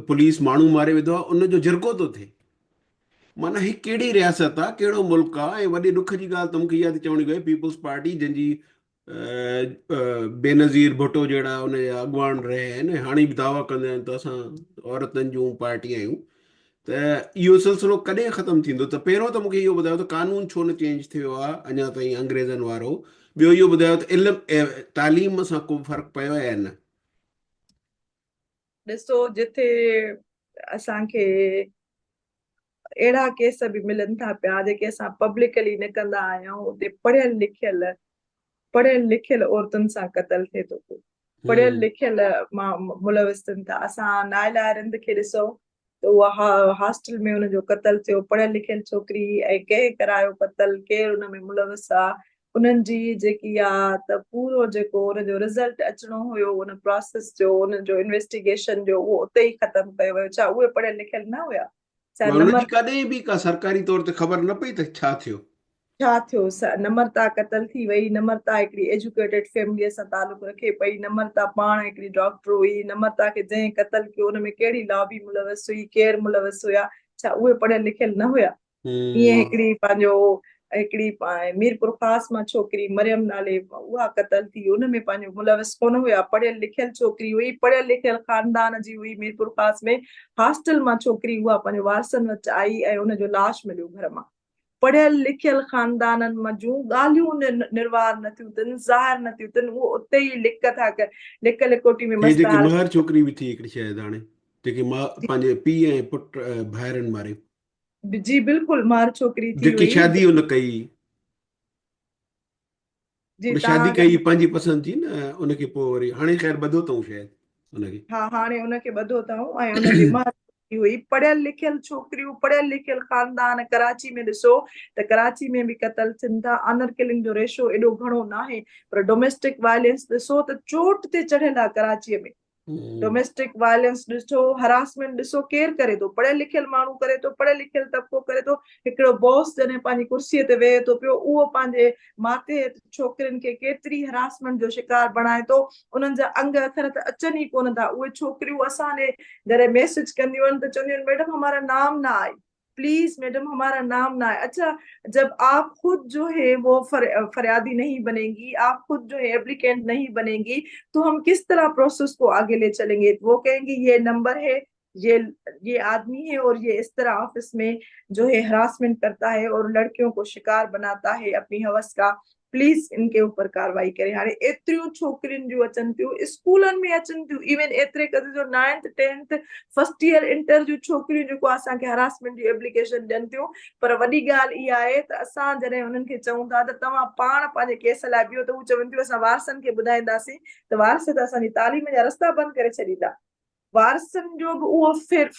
पुलिस माण्हू मारे विधो आहे, उनजो जिरको थो थिए। माना ही कहिड़ी रियासत आहे, कहिड़ो मुल्क आहे। ऐं वॾे ॾुख जी ॻाल्हि त मूंखे इहा थी चवणी पए, पीपुल्स पार्टी जंहिंजी बेनज़ीर भुट्टो जहिड़ा उनजा अॻुवान रहिया आहिनि, हाणे बि दावा कंदा आहिनि त असां औरतुनि जूं पार्टी आहियूं। त इहो सिलसिलो कॾहिं ख़तमु थींदो? त पहिरियों त मूंखे इहो ॿुधायो त कानून छो न चेंज थियो आहे अञा ताईं अंग्रेज़नि वारो। ॿियो इहो ॿुधायो त इल्मु तालीम सां को फ़र्क़ु पियो आहे या न? ॾिसो, जिथे असांखे अहिड़ा केस बि मिलनि था पिया जेके असां पब्लिकली न कंदा आहियूं, उते पढ़ियल लिखियल औरतुनि सां क़तल थिए थो पियो, पढ़ियल हम्म लिखियल मुलविस थियनि था। असां नायला रिंद खे ॾिसो त उहा हॉस्टल में हुनजो क़तल थियो, पढ़ियल लिखियल छोकिरी, ऐं कंहिं करायो क़तल, केरु हुन में मुलविस आहे, उन्हनि जी जेकी आहे त पूरो जेको हुनजो रिज़ल्ट अचिणो हुयो उन प्रोसेस जो, उनजो इन्वेस्टिगेशन जो, उहो उते ई ख़तमु कयो वियो। छा उहे पढ़ियल लिखियल न हुया? छा हुनजी नम्र कॾहिं बि का सरकारी तौर ते ख़बर न पई त छा थियो? छा थियो? नम्रता क़तल थी वई। नम्रता हिकिड़ी एजुकेटेड फैमिलीअ सां तालुक रखे पई। नम्रता पाण हिकिड़ी डॉक्टर हुई। नम्रता खे जंहिं क़तल कयो हुन में कहिड़ी लॉबी मुलविस हुई, केरु मुलविस हुया? छा उहे पढ़ियल लिखियल न हुया? ईअं हम्म हिकिड़ी मीरपुर ख़ास मां छोकिरी मरियम नाले उहा क़तल थी, हुनमें पंहिंजो मुलविस कोन हुया, पढ़ियल लिखियल छोकिरी हुई, पढ़ियल लिखियल ख़ानदान जी हुई, मीरपुर ख़ास में हॉस्टल मां छोकिरी, उहा पंहिंजे वारसनि वटि आई ऐं हुनजो लाश मिलियो घर मां। पढ़ियल लिखियल ख़ानदाननि मां जूं ॻाल्हियूं निर्वार न थियूं अथनि, ज़ाहिर न थियूं अथनि, उहो उते ई लिक था लिक लिकोटी में हे मस्त जेकी हाल। महर छोकिरी बि थी हिकिड़ी शायदि हाणे, जेकी मां पंहिंजे पीउ ऐं पुटु भाइरनि मारे, जी बिल्कुलु, मार छोकिरी थी जेकी हुई। शादी हुन कई, जी उन शादी तव्हां, कई पंहिंजी पसंदि जी न, उनखे पोइ वरी हाणे ख़ैर ॿधो अथऊं शायदि उनखे। हा, हाणे हुनखे ॿधो अथऊं ऐं हुनजी मार हुई। पढ़ियल लिखियल छोकिरियूं, पढ़ियल लिखियल ख़ानदान कराची में ॾिसो त कराची में बि क़तल थियनि था। ऑनर किलिंग जो रेशो एॾो घणो न आहे, पर डोमेस्टिक वायलेंस ॾिसो त चोट ते चढ़ियल आहे कराचीअ में। हम्म, डोमेस्टिक वायलेंस ॾिसो, हरासमेंट ॾिसो, केरु करे थो? पढ़ियल लिखियल माण्हू करे थो, पढ़ियल लिखियल तबिको करे थो। हिकिड़ो बॉस जॾहिं पंहिंजी कुर्सीअ ते वेहे थो पियो, उहो पंहिंजे माथे छोकिरियुनि खे केतिरी हरासमेंट जो शिकार बणाए थो। उन्हनि जा अंग अखर त अचनि ई कोन था। उहे छोकिरियूं असांजे जॾहिं मैसेज कंदियूं आहिनि त चवंदियूं आहिनि, मैडम हमारा नाम ना आए, प्लीज मैडम हमारा नाम ना आए। अच्छा, जब आप खुद जो है वो फरियादी नहीं बनेंगी, आप खुद जो है एप्लीकेंट नहीं बनेंगी, तो हम किस तरह प्रोसेस को आगे ले चलेंगे? वो कहेंगे ये नंबर है, ये ये आदमी है और ये इस तरह ऑफिस में जो है हरासमेंट करता है और लड़कियों को शिकार बनाता है अपनी हवस का, प्लीज इनके ऊपर कार्रवाई करे। हाणे एतिरियूं छोकिरियुनि जूं अचनि थियूं, स्कूलनि में अचनि थियूं, इवन एतिरे क़दुरु जो 9th 10th first year inter जूं छोकिरियूं जेको असांखे हरासमेंट जी एप्लीकेशन ॾियनि थियूं। पर वॾी ॻाल्हि इहा आहे त असां जॾहिं हुननि खे चऊं था त तव्हां पाण पंहिंजे केस लाइ बीहो, त हू चवनि थियूं असां वारसनि खे ॿुधाईंदासीं, त वारस त असांजी तालीम जा रस्ता बंदि करे छॾींदा। वारसनि जो बि उहो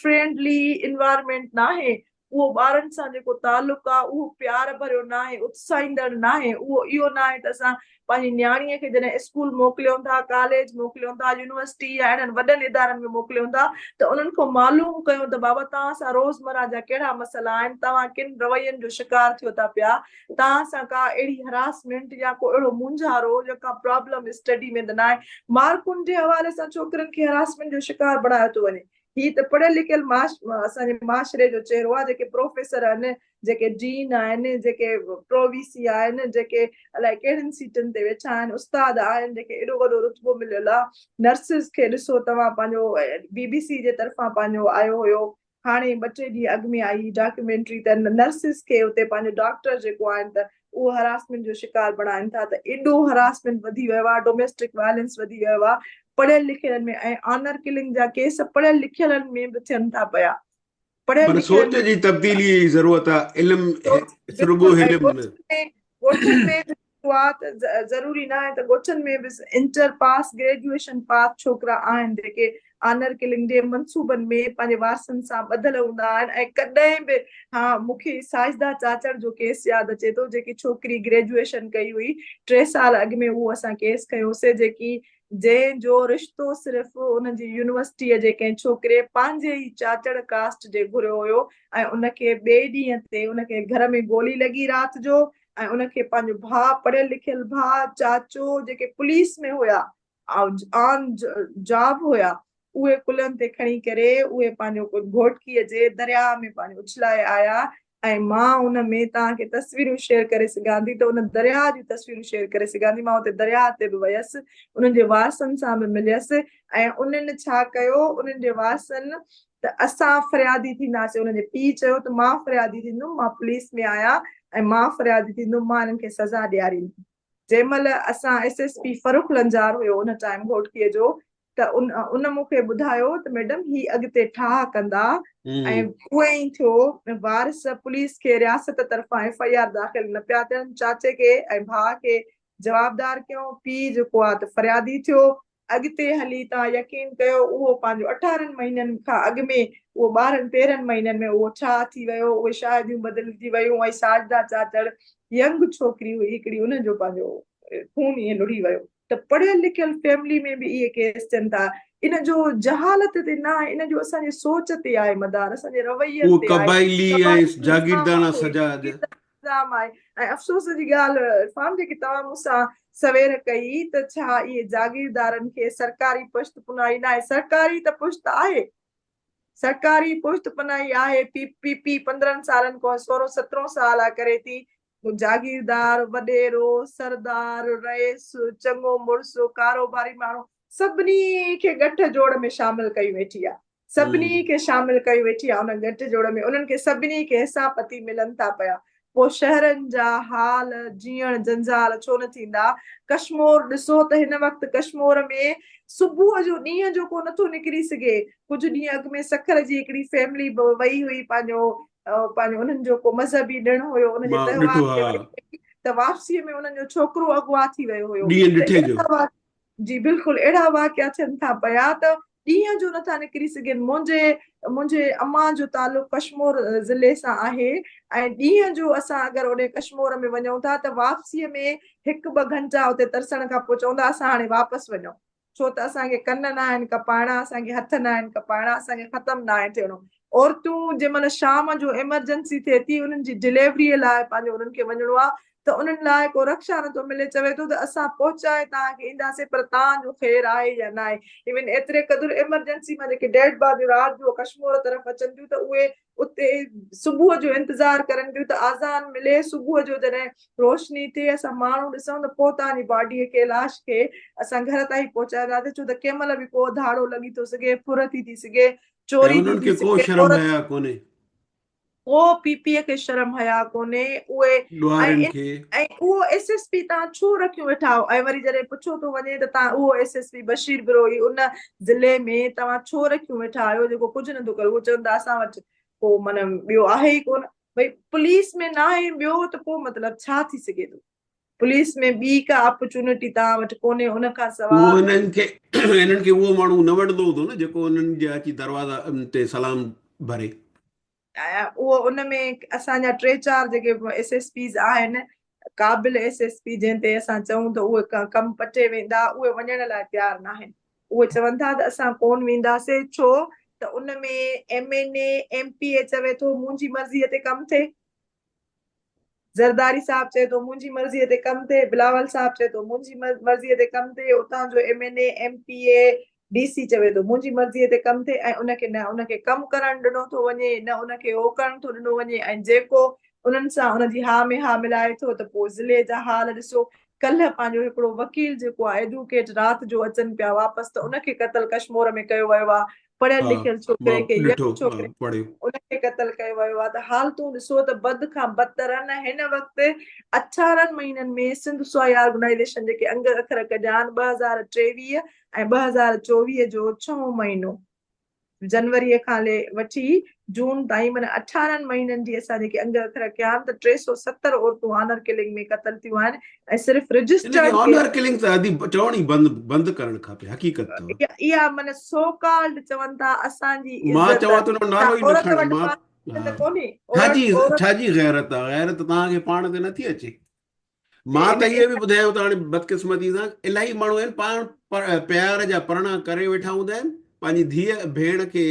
फ्रेंडली इन्वायरमेंट न आहे, उहो ॿारनि सां जेको तालुक आहे उहो प्यार भरियो न आहे, उत्साहींदड़ न आहे। उहो इहो न आहे त असां पंहिंजी न्याणीअ खे जॾहिं स्कूल मोकिलियूं था, कॉलेज मोकिलियूं था, यूनिवर्सिटी या अहिड़नि वॾनि इदारनि में मोकिलियूं था, त उन्हनि खां मालूम कयूं त बाबा तव्हां सां रोज़मर्रा जा कहिड़ा मसइला आहिनि, तव्हां किन रवैयनि जो शिकार थियो था पिया, तव्हां सां का अहिड़ी हरासमेंट या को अहिड़ो मुंझारो या का प्रॉब्लम स्टडी में त न आहे। मार्कुनि जे हवाले सां छोकिरनि खे हरासमेंट जो शिकार बणायो थो वञे। ही त पढ़ियल लिखियल असांजे माशरे जो चेहरो आहे। जेके प्रोफेसर आहिनि, जेके डीन आहिनि, जेके प्रोवीसी आहिनि, जेके अलाए कहिड़ियुनि सीटनि ते वेठा आहिनि, उस्ताद आहिनि, जेके एॾो वॾो रुतबो मिलियल आहे। नर्सिस खे ॾिसो तव्हां, पंहिंजो BBC जे तरफ़ां पंहिंजो आयो हुयो, हाणे 2-3 ॾींहं अॻु में आई डॉक्यूमेंट्री, त नर्सिस खे हुते पंहिंजो डॉक्टर जेको आहिनि त उहो हरासमेंट जो शिकार बणाइनि था। त एॾो हरासमेंट वधी वियो आहे, डोमेस्टिक वायलेंस वधी वियो आहे पढ़ियल लिखियल में। ऐं ऑनर किलिंग जा केस पढ़ियल लिखियल में बि थियनि था पिया, पढ़ियल पर लिखियल सोच में। जी तब्दीली जी ज़रूरत आहे, इल्मु रुॻो बिल्कुलु। ऐं इल्मु न। ॻोठनि में ज़रूरी न आहे त ॻोठनि में बि इंटर पास, ग्रेजुएशन पास छोकिरा आहिनि जेके ऑनर किलिंग जे मंसूबनि में पंहिंजे वारसनि सां ॿधल हूंदा आहिनि। ऐं कॾहिं बि, हा, मूंखे साजिदा चाचड़ जो केस यादि अचे थो, जेकी छोकिरी ग्रेजुएशन कई हुई, 3 साल अॻु में उहो असां केस खयोंसीं, जेकी जंहिंजो रिश्तो सिर्फ़ु उनजी यूनिवर्सिटीअ जे कंहिं छोकिरे पंहिंजे ई चाचड़ कास्ट जे घुरियो हुयो ऐं उनखे ॿिए ॾींहं ते उनखे घर में गोली लॻी राति जो ऐं उनखे पंहिंजो भाउ पढ़ियल लिखियल भाउ चाचो जेके पुलिस में हुया ऑन जॉब हुया उहे कुलनि ते खणी करे उहे पंहिंजो घोटकीअ जे दरिया में पंहिंजो उछलाए आया ऐं मां उन में तव्हांखे तस्वीरूं शेयर करे सघां थी त उन दरिया जूं तस्वीरूं शेयर करे सघां थी मां उते दरिया ते बि वयसि उन्हनि जे वारसनि सां बि मिलियसि ऐं उन्हनि छा कयो उन्हनि जे वारसनि त असां फरियादी थींदासीं उन्हनि जे पीउ चयो त मां फरियादी थींदुमि मां पुलिस में आहियां ऐं मां फरियादी थींदुमि मां हिननि खे सज़ा ॾियारींदुमि जंहिं महिल असां SSP फरूक लंजार हुयो उन टाइम घोटकीअ जो त उन मूंखे ॿुधायो त मैडम ही अॻिते ठाह कंदा ऐं उहे ई थियो वारिस पुलिस खे रियासत तरफ़ां FIR दाख़िल न पिया थियनि चाचे खे ऐं भाउ खे जवाबदार कयो पीउ जेको आहे त फरियादी थियो अॻिते हली तव्हां यकीन कयो उहो पंहिंजो 18 महीननि खां अॻु में उहो 12-13 महीननि में उहो छा थी वियो उहे शादियूं बदिलजी वियूं ऐं साजदा चाचड़ यंग छोकिरी हुई हिकिड़ी उनजो पंहिंजो खून ईअं लुड़ी वियो त पढ़ियल लिखियल फैमिली में बि इहे केस थियनि था इन जो जहालत ते न आहे इन जो असांजे सोच ते आहे मदार असांजे रवैये ते आहे कबाइली ऐं जागीरदाना सजा इल्ज़ाम आहे ऐं अफ़सोस जी ॻाल्हि इरफान जेकी तव्हां मूंसां सवेर कई त छा इहे जागीरदारनि खे सरकारी पुश्त पुनाई न आहे सरकारी त पुश्त आहे सरकारी पुश्त पुनाई आहे पी 15 सालनि खां 16-17 साल करे थी जागीरदार वॾेरो सरदार रईस चङो मुड़ुसु कारोबारी माण्हू सभिनी खे गठ जोड़ में शामिल कई वेठी आहे सभिनी खे शामिल कई वेठी आहे उन गठ जोड़ में उन्हनि खे सभिनी खे हिसापति मिलनि था पिया पोइ शहरनि जा हाल जीअण जंजाल छो न थींदा कश्मीर ॾिसो त हिन वक़्तु कश्मीर में सुबुह जो ॾींहं जो को नथो निकिरी सघे कुझु ॾींहं अॻु में सखर जी हिकिड़ी फैमिली वई हुई पंहिंजो उन्हनि जो को मज़हबी ॾिणु हुयो उनजे त्योहार ते वई त वापसीअ में उन्हनि जो छोकिरो अॻुवा थी वियो हुयो जी बिल्कुलु अहिड़ा वाक़िया थियनि था पिया त ॾींहं जो नथा निकिरी सघनि मुंहिंजे अम्मा जो तालुक कश्मीर ज़िले सां आहे ऐं ॾींहं जो असां अगरि ओॾे कश्मीर में वञूं था त वापसीअ में 1-2 घंटा उते तरसण खां पोइ चवंदा असां हाणे वापसि वञूं छो त असांखे कन न आहिनि कपाइणा असांखे हथ न आहिनि कपाइणा असांखे ख़तमु न आहे थियणो औरतूं जंहिं महिल शाम जो एमरजेंसी थिए थी उन्हनि जी डिलीवरीअ लाइ पंहिंजो उन्हनि खे वञिणो आहे त उन्हनि लाइ को रक्षा नथो मिले चवे थो त असां पहुचाए तव्हांखे ईंदासीं पर तव्हांजो ख़ैरु आहे या न आहे इवन एतिरे क़दुरु एमरजेंसी मां जेके डेड बॉडी राति जो कश्मीर तरफ़ अचनि थियूं त उहे उते सुबुह जो इंतज़ारु करनि थियूं त आज़ान मिले सुबुह जो जॾहिं रोशनी थिए असां माण्हू ॾिसूं त पोइ तव्हांजी बॉडीअ खे लाश खे असां घर ताईं पहुचाईंदासीं छो त कंहिं महिल बि को धाड़ो लॻी थो सघे फुर थी सघे चोरी थी सघे को पीपीअ खे शर्म हया कोन्हे उहे ऐं उहो SSP तव्हां छो रखियो वेठा आहियो ऐं वरी जॾहिं पुछो थो वञे त तव्हां उहो SSP बशीर बिरोही उन ज़िले में तव्हां छो रखियो वेठा आहियो जेको कुझु नथो करे उहो चवंदा असां वटि को माना ॿियो आहे ई कोन भई पुलिस में न आहे ॿियो त पोइ मतिलबु छा थी सघे थो पुलिस में ॿी का अपॉर्चुनिटी तव्हां वटि कोन्हे उन खां सवाइ हिननि खे उहो माण्हू न वठंदो हूंदो न जेको उन्हनि जे अची दरवाज़ा ते सलाम भरे उहो उनमें असांजा 3-4 जेके SSPs आहिनि क़ाबिल SSP जंहिं ते असां चऊं त उहे कमु पटे वेंदा उहे वञण लाइ तयारु न आहिनि उहे चवनि था त असां कोन वेंदासीं छो त उनमें MNA MPA चवे थो मुंहिंजी मर्ज़ीअ ते कमु थिए ज़रदारी साहब चए थो मुंहिंजी मर्ज़ीअ ते कमु थिए बिलावल साहब चए थो मुंहिंजी मर्ज़ीअ ते कमु थिए उतां जो MNA MPA DC चवे थो मुंहिंजी मर्ज़ीअ ते कमु थिए ऐं उनखे कमु करणु ॾिनो थो वञे न उनखे हो करणु थो ॾिनो वञे ऐं जेको उन्हनि सां उनजी हा में हा मिलाए थो त पोइ ज़िले जा हाल ॾिसो कल्ह पंहिंजो हिकिड़ो वकील जेको आहे एडवोकेट राति जो अचनि पिया वापसि त उनखे क़तल कश्मीर में कयो वियो आहे पढ़ियल लिखियल छोकिरे खे छोकिरे उनखे क़तल कयो वियो आहे त हालतूं ॾिसो त बद खां बदतर न हिन वक़्तु 18 महीननि में सिंध सोई ऑर्गेनाइज़ेशन जेके अंग अखर कढिया आहिनि 2023 ऐं 2024 जो 6 महीनो जनवरीअ खां वठी जून ताईं माना 18 महीननि जी असां जेके अंग अखर कया आहिनि त 370 औरतूं ऑनर किलिंग में क़तल थियूं आहिनि ऐं सिर्फ़ु रजिस्टर्ड ऑनर किलिंग त चवण ई बंदि करणु खपे हक़ीक़त इहा माना सो कॉल्ड चवनि था असांजी मां चवां थो नालो ई न खणा कोन्हे छाजी गैरत आहे गैरत तव्हांखे पाण ते नथी अचे मां इन त इन इहो बि ॿुधायांव त हाणे बदकिस्मती सां इलाही माण्हू आहिनि पाण प्यार जा परणा करे वेठा हूंदा आहिनि, पंहिंजी धीअ भेण खे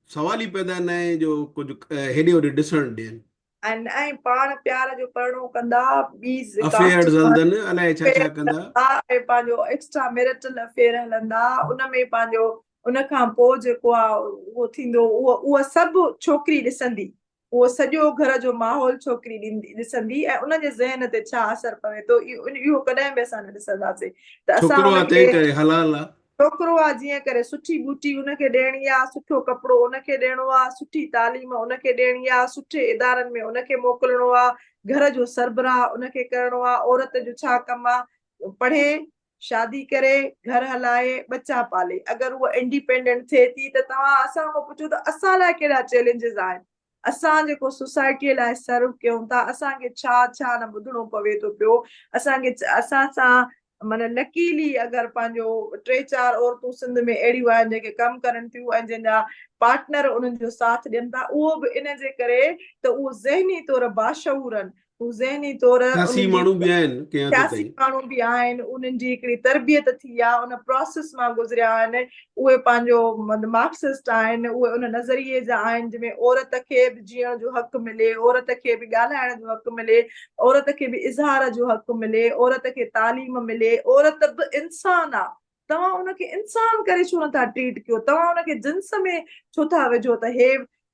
सवाल ई पैदा न आहे जो कुझु हेॾे होॾे ॾिसणु ॾियनि। ऐं पाण प्यार जो परिणो कंदा, ॿी कास्ट अफेयर्स हलंदनि, अलाए छा छा कंदा। ऐं पंहिंजो एक्स्ट्रा मैरिटल अफेयर हलंदा, उन में पंहिंजो उन खां पोइ जेको आहे उहो थींदो, उहा सभु छोकिरी ॾिसंदी, उहो सॼो घर जो माहौल छोकिरी ॾिसंदी ऐं उनजे ज़हन ते छा असरु पवे थो इहो कॾहिं बि असां न ॾिसंदासीं। त असां छोकिरो आहे उनखे, तंहिं करे हलाल आहे। छोकिरो आहे जीअं करे सुठी बूटी उनखे ॾियणी आहे, सुठो कपिड़ो उनखे ॾियणो आहे, सुठी तालीम उनखे ॾियणी आहे, सुठे इदारनि में उनखे मोकिलणो आहे, घर जो सरबराह उनखे करिणो आहे। औरत जो छा कमु आहे, पढ़े, शादी करे, घर हलाए, बच्चा पाले। अगरि उहा इंडिपेंडेंट थिए थी त तव्हां असां खां पुछो त असां लाइ कहिड़ा चैलेंजिस आहिनि, असां जेको सोसाइटीअ लाइ सर्व कयूं था, असांखे छा छा न ॿुधणो पवे थो पियो। असांखे असां सां माना लकीली अगरि पंहिंजो 3-4 औरतूं सिंध में अहिड़ियूं आहिनि जेके कमु करनि थियूं ऐं जंहिंजा पार्टनर उन्हनि जो साथ ॾियनि था, उहो बि इन जे करे त उहो ज़हनी तौरु बाशऊर आहिनि, उहो ज़हनी तौरु सियासी उन्हनि जी माण्हू बि आहिनि कंहिं हद सियासी ताईं। माण्हू बि आहिनि, उन्हनि जी हिकिड़ी तरबियत थी आहे, उन प्रोसेस मां गुज़रिया आहिनि, उहे पंहिंजो मार्क्सिस्ट आहिनि, उहे उन नज़रिए जा आहिनि जंहिंमें औरत खे बि जीअण जो हक़ मिले, औरत खे बि ॻाल्हाइण जो हक़ मिले, औरत खे बि इज़हार जो हक़ मिले, औरत खे तालीम मिले। औरत बि इंसान आहे, तव्हां उनखे इंसान करे छो नथा ट्रीट कयो, तव्हां उनखे जिन्स में छो था विझो त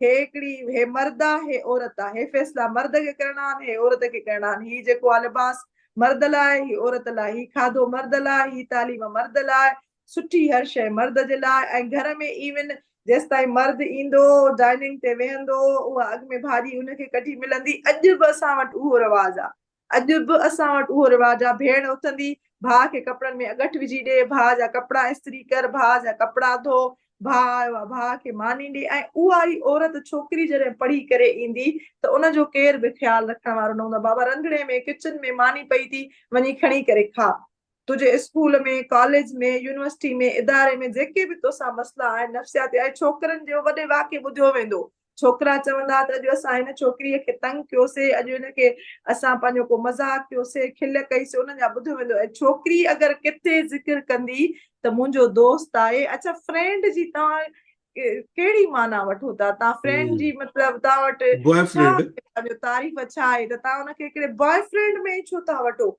हे हिकिड़ी हे मर्द आहे, हे औरत आहे, हे फ़ैसिला मर्द खे करणा आहिनि, हे औरत खे करणा आहिनि, हीउ जेको आहे लिबास मर्द लाइ, ही औरत लाइ, ही खाधो मर्द लाइ, ही तालीम मर्द लाइ, सुठी हर शइ मर्द जे लाइ। ऐं घर में इवन जेसि ताईं मर्द ईंदो डाइनिंग ते वेहंदो, उहा अॻ में भाॼी हुनखे कढी मिलंदी। अॼु बि असां वटि उहो रिवाज़ आहे, अॼु बि असां वटि उहो रिवाज़ आहे। भेण उथंदी, भाउ खे कपिड़नि में अगठि विझी ॾे, भाउ जा कपिड़ा इस्त्री कर, भाउ जा कपिड़ा धो, भाउ आयो आहे भाउ खे मानी ॾे। ऐं उहा ई औरत छोकिरी जॾहिं पढ़ी करे ईंदी त उनजो केर बि ख़्यालु रखण वारो न हूंदो। बाबा रंधिणे में किचन में मानी पई थी, वञी खणी करे खा। तुंहिंजे स्कूल में, कॉलेज में, यूनिवर्सिटी में, इदारे में जेके बि तोसां मसला आहिनि नफ़्सियाती, ऐं छोकिरनि जो वॾे वाक्य ॿुधियो वेंदो। छोकिरा चवंदा त अॼु असां हिन छोकिरीअ खे तंग कयोसीं, अॼु हिनखे असां पंहिंजो को मज़ाक कयोसीं, खिल कईसीं, उनजा ॿुधियो वेंदो। ऐं छोकिरी अगरि किथे ज़िक्र कंदी त मुंहिंजो दोस्त आहे। अच्छा, फ्रेंड जी तव्हां कहिड़ी माना वठो था? तव्हां फ्रेंड जी मतिलबु तव्हां वटि छा, बॉयफ्रेंड। पंहिंजो तारीफ़ छा आहे त तव्हां हुनखे हिकिड़े बॉयफ्रेंड में ई छो था वठो?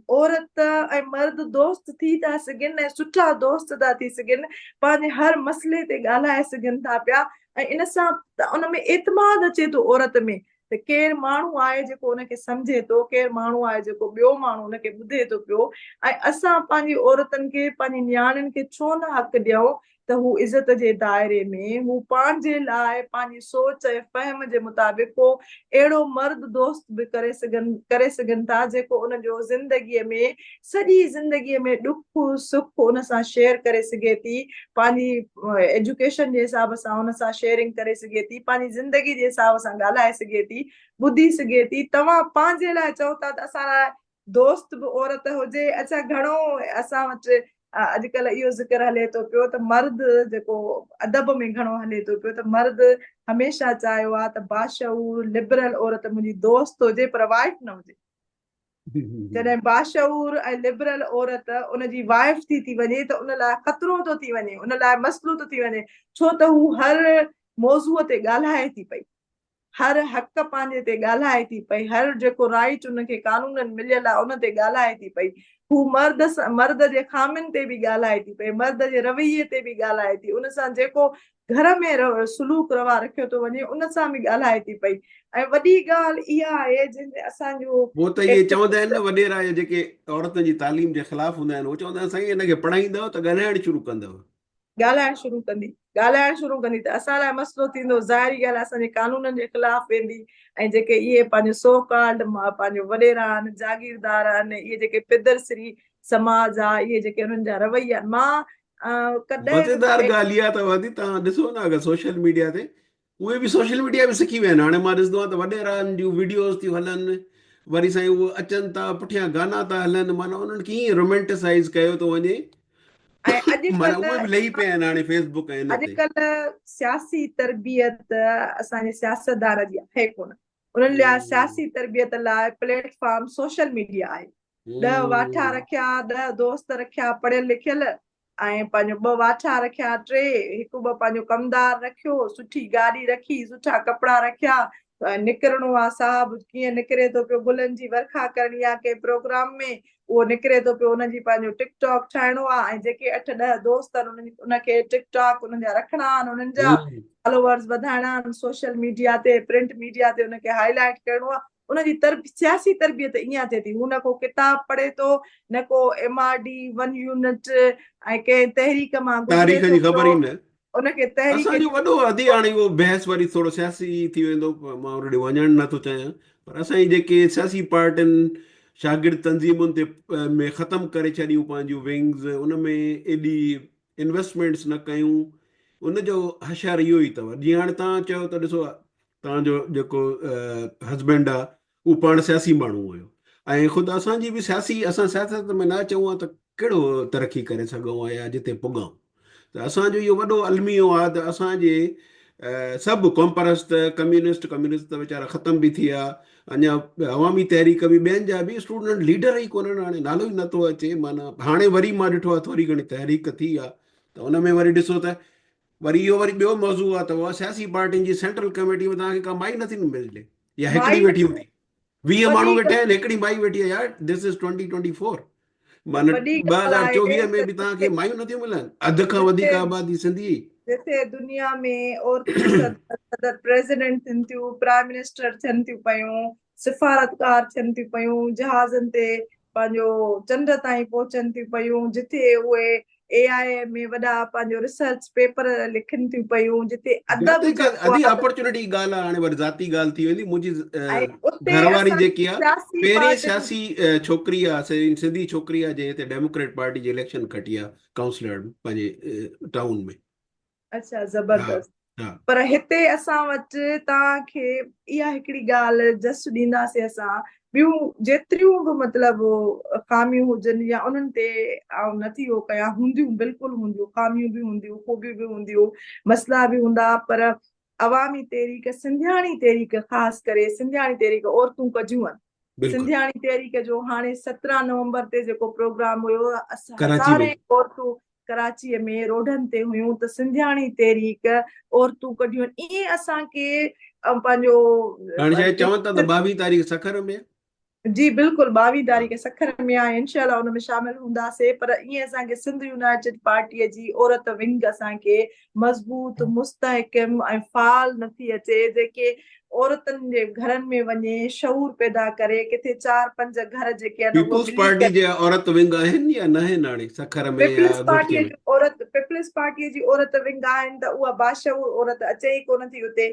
औरत ऐं मर्द दोस्त थी था सघनि ऐं सुठा दोस्त था थी सघनि, पंहिंजे हर मसइले ते ॻाल्हाए सघनि था पिया, ऐं इन सां उन में एतमाद अचे थो औरत में त केरु माण्हू आहे जेको उनखे सम्झे थो, केरु माण्हू आहे जेको ॿियो माण्हू उनखे ॿुधे थो पियो। ऐं असां पंहिंजी औरतुनि खे, पंहिंजी नियाणियुनि खे छो न हक़ ॾियूं त हू इज़त जे दाइरे में, हू पंहिंजे लाइ पंहिंजी सोच ऐं फ़हम जे मुताबिक़ को अहिड़ो मर्द दोस्त बि करे सघनि था जेको उनजो ज़िंदगीअ में, सॼी ज़िंदगीअ में ॾुख सुख उन सां शेयर करे सघे थी, पंहिंजी एजुकेशन जे हिसाब सां उन सां शेयरिंग करे सघे थी, पंहिंजी ज़िंदगी जे हिसाब सां ॻाल्हाए सघे थी, ॿुधी सघे थी। तव्हां पंहिंजे लाइ चओ था त असां लाइ दोस्त बि औरत हुजे। अच्छा, घणो असां वटि अॼुकल्ह इहो ज़िक्र हले थो पियो त मर्द जेको अदब में घणो हले थो पियो त मर्द हमेशह चाहियो आहे त बाशऊर लिबरल औरत मुंहिंजी दोस्त हुजे पर वाइफ न हुजे। जॾहिं बाशऊर ऐं लिबरल औरत उनजी वाइफ थी वञे त उन लाइ ख़तरो थो थी वञे, उन लाइ मसइलो थो थी वञे, छो त हू हर मौज़ूअ ते ॻाल्हाए थी पई, हर हक़ पंहिंजे ते ॻाल्हाए थी पई, हर जेको राइट उनखे कानूननि मिलियल आहे उन ते ॻाल्हाए थी पई। हू मर्द जे खामियुनि ते बि ॻाल्हाए थी पई, मर्द जे रवैये ते बि ॻाल्हाए थी, उन सां जेको घर में सलूक रवा रखियो थो वञे उन सां बि ॻाल्हाए थी पई। ऐं वॾी ॻाल्हि इहा आहे जंहिंमें असांजो पोइ त इहे चवंदा आहिनि न वॾेरा जेके औरतुनि जी तालीम जे ख़िलाफ़ हूंदा आहिनि, उहे चवंदा आहिनि साईं हिनखे पढ़ाईंदव त ॻाल्हाइणु शुरू कंदव। ॻाल्हाइण शुरू कंदी त असां लाइ मसइलो थींदो, ज़ाहिरी ॻाल्हि आहे असांजे कानूननि जे ख़िलाफ़ वेंदी। ऐं जेके इहे पंहिंजो सो कार्ड पंहिंजो वॾेरा आहिनि, जागीरदार आहिनि, इहे जेके पिदरश्री समाज आहे, इहे जेके हुननि जा रवैया, मां कॾहिं मज़ेदार बि ॻाल्हि इहा अथव दी, तव्हां ॾिसो न अगरि सोशल मीडिया ते, उहे बि सोशल मीडिया बि सिखी विया आहिनि। हाणे मां ॾिसंदो आहियां त वॾेरनि जूं वीडियोज़ थियूं हलनि, वरी साईं उहे अचनि था पुठियां गाना था हलनि, माना उन्हनि कीअं रोमेंटिसाइज़ कयो थो वञे। ऐं माना उहे बि लही पिया आहिनि हाणे फेसबुक ऐं हिन ते। अॼुकल्ह सियासी तरबियत असांजे सियासतदार जी आहे कोन। उन्हनि लाइ सियासी तरबियत लाइ प्लेटफॉर्म सोशल मीडिया आहे। 10 वाठा रखिया, 10 दोस्त रखिया पढ़ियल लिखियल, ऐं पंहिंजो 2 वाठा रखिया, 3 हिकु 2 पंहिंजो कमदार रखियो, सुठी गाॾी रखी, सुठा कपिड़ा रखिया, निकिरणो आहे साहब कीअं निकिरे थो पियो, गुलनि जी वर्खा करणी आहे कंहिं प्रोग्राम में, उहो निकिरे थो पियो, उनजी पंहिंजो टिकटॉक ठाहिणो आहे, ऐं जेके 8-10 दोस्त आहिनि उनखे टिकटॉक उन्हनि जा रखणा आहिनि, उन्हनि जा फॉलोवर्स वधाइणा आहिनि सोशल मीडिया ते, प्रिंट मीडिया ते उनखे हाईलाइट करिणो आहे। उनजी सियासी तरबियत ईअं थिए थी, हू न को किताब पढ़े थो, न को MRD 1 यूनिट ऐं कंहिं तहरीक मां गुज़रे तारीख़ थो जी ख़बर पियो, ई न। उनखे तहरीक असांजो वॾो अधी हाणे उहो बहस वरी थोरो सियासी थी वेंदो, मां ओॾे वञणु नथो चाहियां, पर असांजी जेके सियासी पार्टियुनि शागिर्द तंज़ीमुनि ते में ख़तमु करे छॾियूं पंहिंजूं विंग्स, उन में एॾी इन्वेस्टमेंट्स न कयूं, उनजो हशर इहो ई अथव। जीअं हाणे तव्हां चयो त ॾिसो तव्हांजो जेको हस्बैंड आहे उहो पाण सियासी माण्हू हुयो, ऐं ख़ुदि असांजी बि असां सियासत में न अचूं हा त कहिड़ो तरक़ी करे सघूं हा या जिते पुॻूं। त असांजो इहो वॾो अलमियो आहे त असांजे सभु कॉम्परस्त कम्यूनिस्ट त वीचारा ख़तम बि थी विया, अञा अवामी तहरीक बि ॿियनि जा बि स्टूडेंट लीडर ई कोन्हनि, हाणे नालो ई नथो अचे। माना हाणे वरी मां ॾिठो आहे थोरी घणी तहरीक थी आहे, त उन में वरी ॾिसो त वरी इहो वरी ॿियो मौज़ू आहे त उहा सियासी पार्टियुनि जी सेंट्रल कमेटी में तव्हांखे का माई नथी मिले, या हिकिड़ी माई वेठी हूंदी, 20 माण्हू वॾी वेठा आहिनि, हिकिड़ी माई वेठी आहे यार। दिस इज़ 2024, माना वॾी ॻाल्हि आहे 2024 में त बि तव्हांखे मायूं नथियूं मिलनि, अधु खां वधीक जिथे आबादी सिंधी। जिथे दुनिया में औरतूं सदर प्रेसिडेंट थियनि थियूं, प्राइम मिनिस्टर थियनि थियूं पयूं, सिफारतकार थियनि थियूं पयूं, जहाज़नि ते पंहिंजो चंड ताईं पहुचनि थियूं पयूं, जिथे उहे AI में वॾा पंहिंजो रिसर्च पेपर लिखनि थियूं पयूं, जिथे अदब जाते जेको अधी आहे, अपॉर्चुनिटी ॻाल्हि आहे, हाणे वरी ज़ाती ॻाल्हि थी वेंदी। मुंहिंजी ऐं उते घरवारी असां जेकी आहे सियासी पहिरीं पार्टियुनि सियासी छोकिरी आहे, सिंधी छोकिरी आहे जंहिं हिते डेमोक्रेट पार्टी जी इलेक्शन खटी आहे काउंसलर पंहिंजे टाउन में। अच्छा हा ज़बरदस्त। हा पर हिते असां वटि तव्हांखे इहा हिकिड़ी ॻाल्हि जस ॾींदासीं असां, ॿियूं जेतिरियूं बि मतिलबु ख़ामियूं हुजनि या उन्हनि ते नथी उहो कयां, हूंदियूं बिल्कुलु हूंदियूं, ख़ामियूं बि हूंदियूं, ख़ूबियूं बि हूंदियूं, मसइला बि हूंदा, पर अवामी तहरीक, सिंधियाणी तहरीक, ख़ासि करे सिंधियाणी तहरीक औरतूं कजियूं आहिनि। बिल्कुलु। सिंधियाणी तहरीक जो हाणे 17 नवंबर ते जेको प्रोग्राम हुयो, कराची में हज़ारे औरतूं कराचीअ में रोडनि ते हुयूं, त सिंधियाणी तहरीक औरतूं कढियूं आहिनि। ईअं असांखे पंहिंजो हाणे शायदि चवनि था त 22 तारीख़ सखर में। जी बिल्कुलु 22 हा तारीख़ सखर में आहे, इनशाला हुन में शामिल हूंदासीं। पर ईअं असांखे सिंध यूनाइटेड पार्टीअ जी औरत विंग असांखे मज़बूत, मुस्तहकम ऐं फ़ाल नथी अचे, जेके औरतुनि जे घरनि में वञे, शऊर पैदा करे, किथे 4-5 घर जेके आहिनि उहे पीपुल्स मिली पार्टी करे। जे औरत विंग आहिनि या न आहिनि हाणे सखर में या घोटकीअ में? पीपल्स पार्टीअ जी औरत विंग आहिनि, त उहा बाशऊर औरत अचे ई कोन थी उते।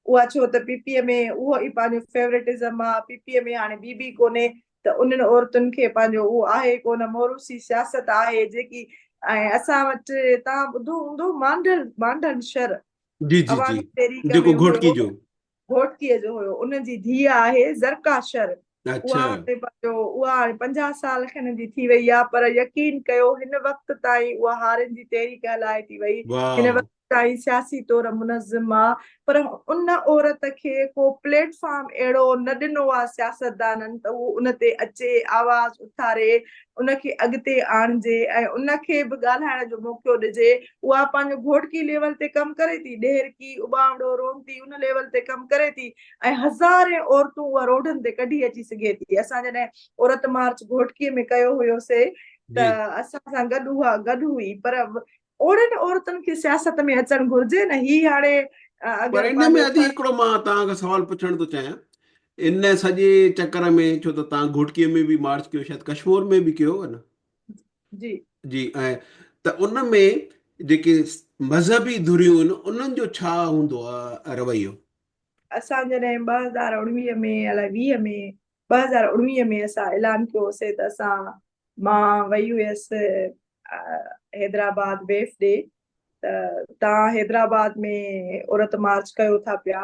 उहा छो त पीपीअ में उहो ई पंहिंजो फेवरेटिज़म आहे, पीपीअ में हाणे बीबी कोन्हे, त उन्हनि औरतुनि खे पंहिंजो उहो आहे कोन, मोरूसी सियासत आहे जेकी। ऐं असां वटि तव्हां ॿुधो हूंदो मांडल शर जी जी जी, अवामी तहरीक में जेको घोटकी हुयो, जो। घोटकीअ जो हुयो, उनजी धीउ आहे ज़रका शर। उहा अच्छा। हाणे पंहिंजो उहा हाणे 50 साल खनि जी थी वई आहे, पर यकीन कयो हिन वक़्त ताईं उहा हारनि जी तहरीक हलाए थी वई, हिन वाह। वक़्त ताईं सियासी तौर मुनज़िम आहे। पर उन औरत खे को प्लेटफॉर्म अहिड़ो न ॾिनो आहे सियासतदाननि, त उहो उन ते अचे, आवाज़ उथारे, उनखे अॻिते आणिजे ऐं उनखे बि ॻाल्हाइण जो मौक़ो ॾिजे। उहा पंहिंजो घोटकी लेवल ते कमु करे थी, ॾेरकी उॿावड़ो रोंदी उन लेवल ते कमु करे थी, ऐं हज़ारे औरतूं उहा रोडनि ते कढी अची सघे थी। असां जॾहिं औरत मार्च घोटकीअ में कयो हुयोसीं, त जी, असां सां गॾु हुई, पर ओड़नि औरतुनि खे सियासत में अचणु घुरिजे न। ही हाणे पर अगरि इन में पंहिंजो अॼु हिकिड़ो मां तव्हांखां सवाल पुछण थो चाहियां, इन सॼे चकर में, छो त तव्हां घोटकीअ में बि मार्च कयो, शायदि कश्मीर में बि कयो है न? जी जी, ऐं त उन में जेके मज़हबी धुरियूं आहिनि उन्हनि जो छा हूंदो आहे रवैयो? असां जॾहिं 2019 में अलाए 20 में 2019 में असां ऐलान कयोसीं, त मां वई हुयसि हैदराबाद वेफ ॾे। त तव्हां हैदराबाद में औरत मार्च कयो था पिया,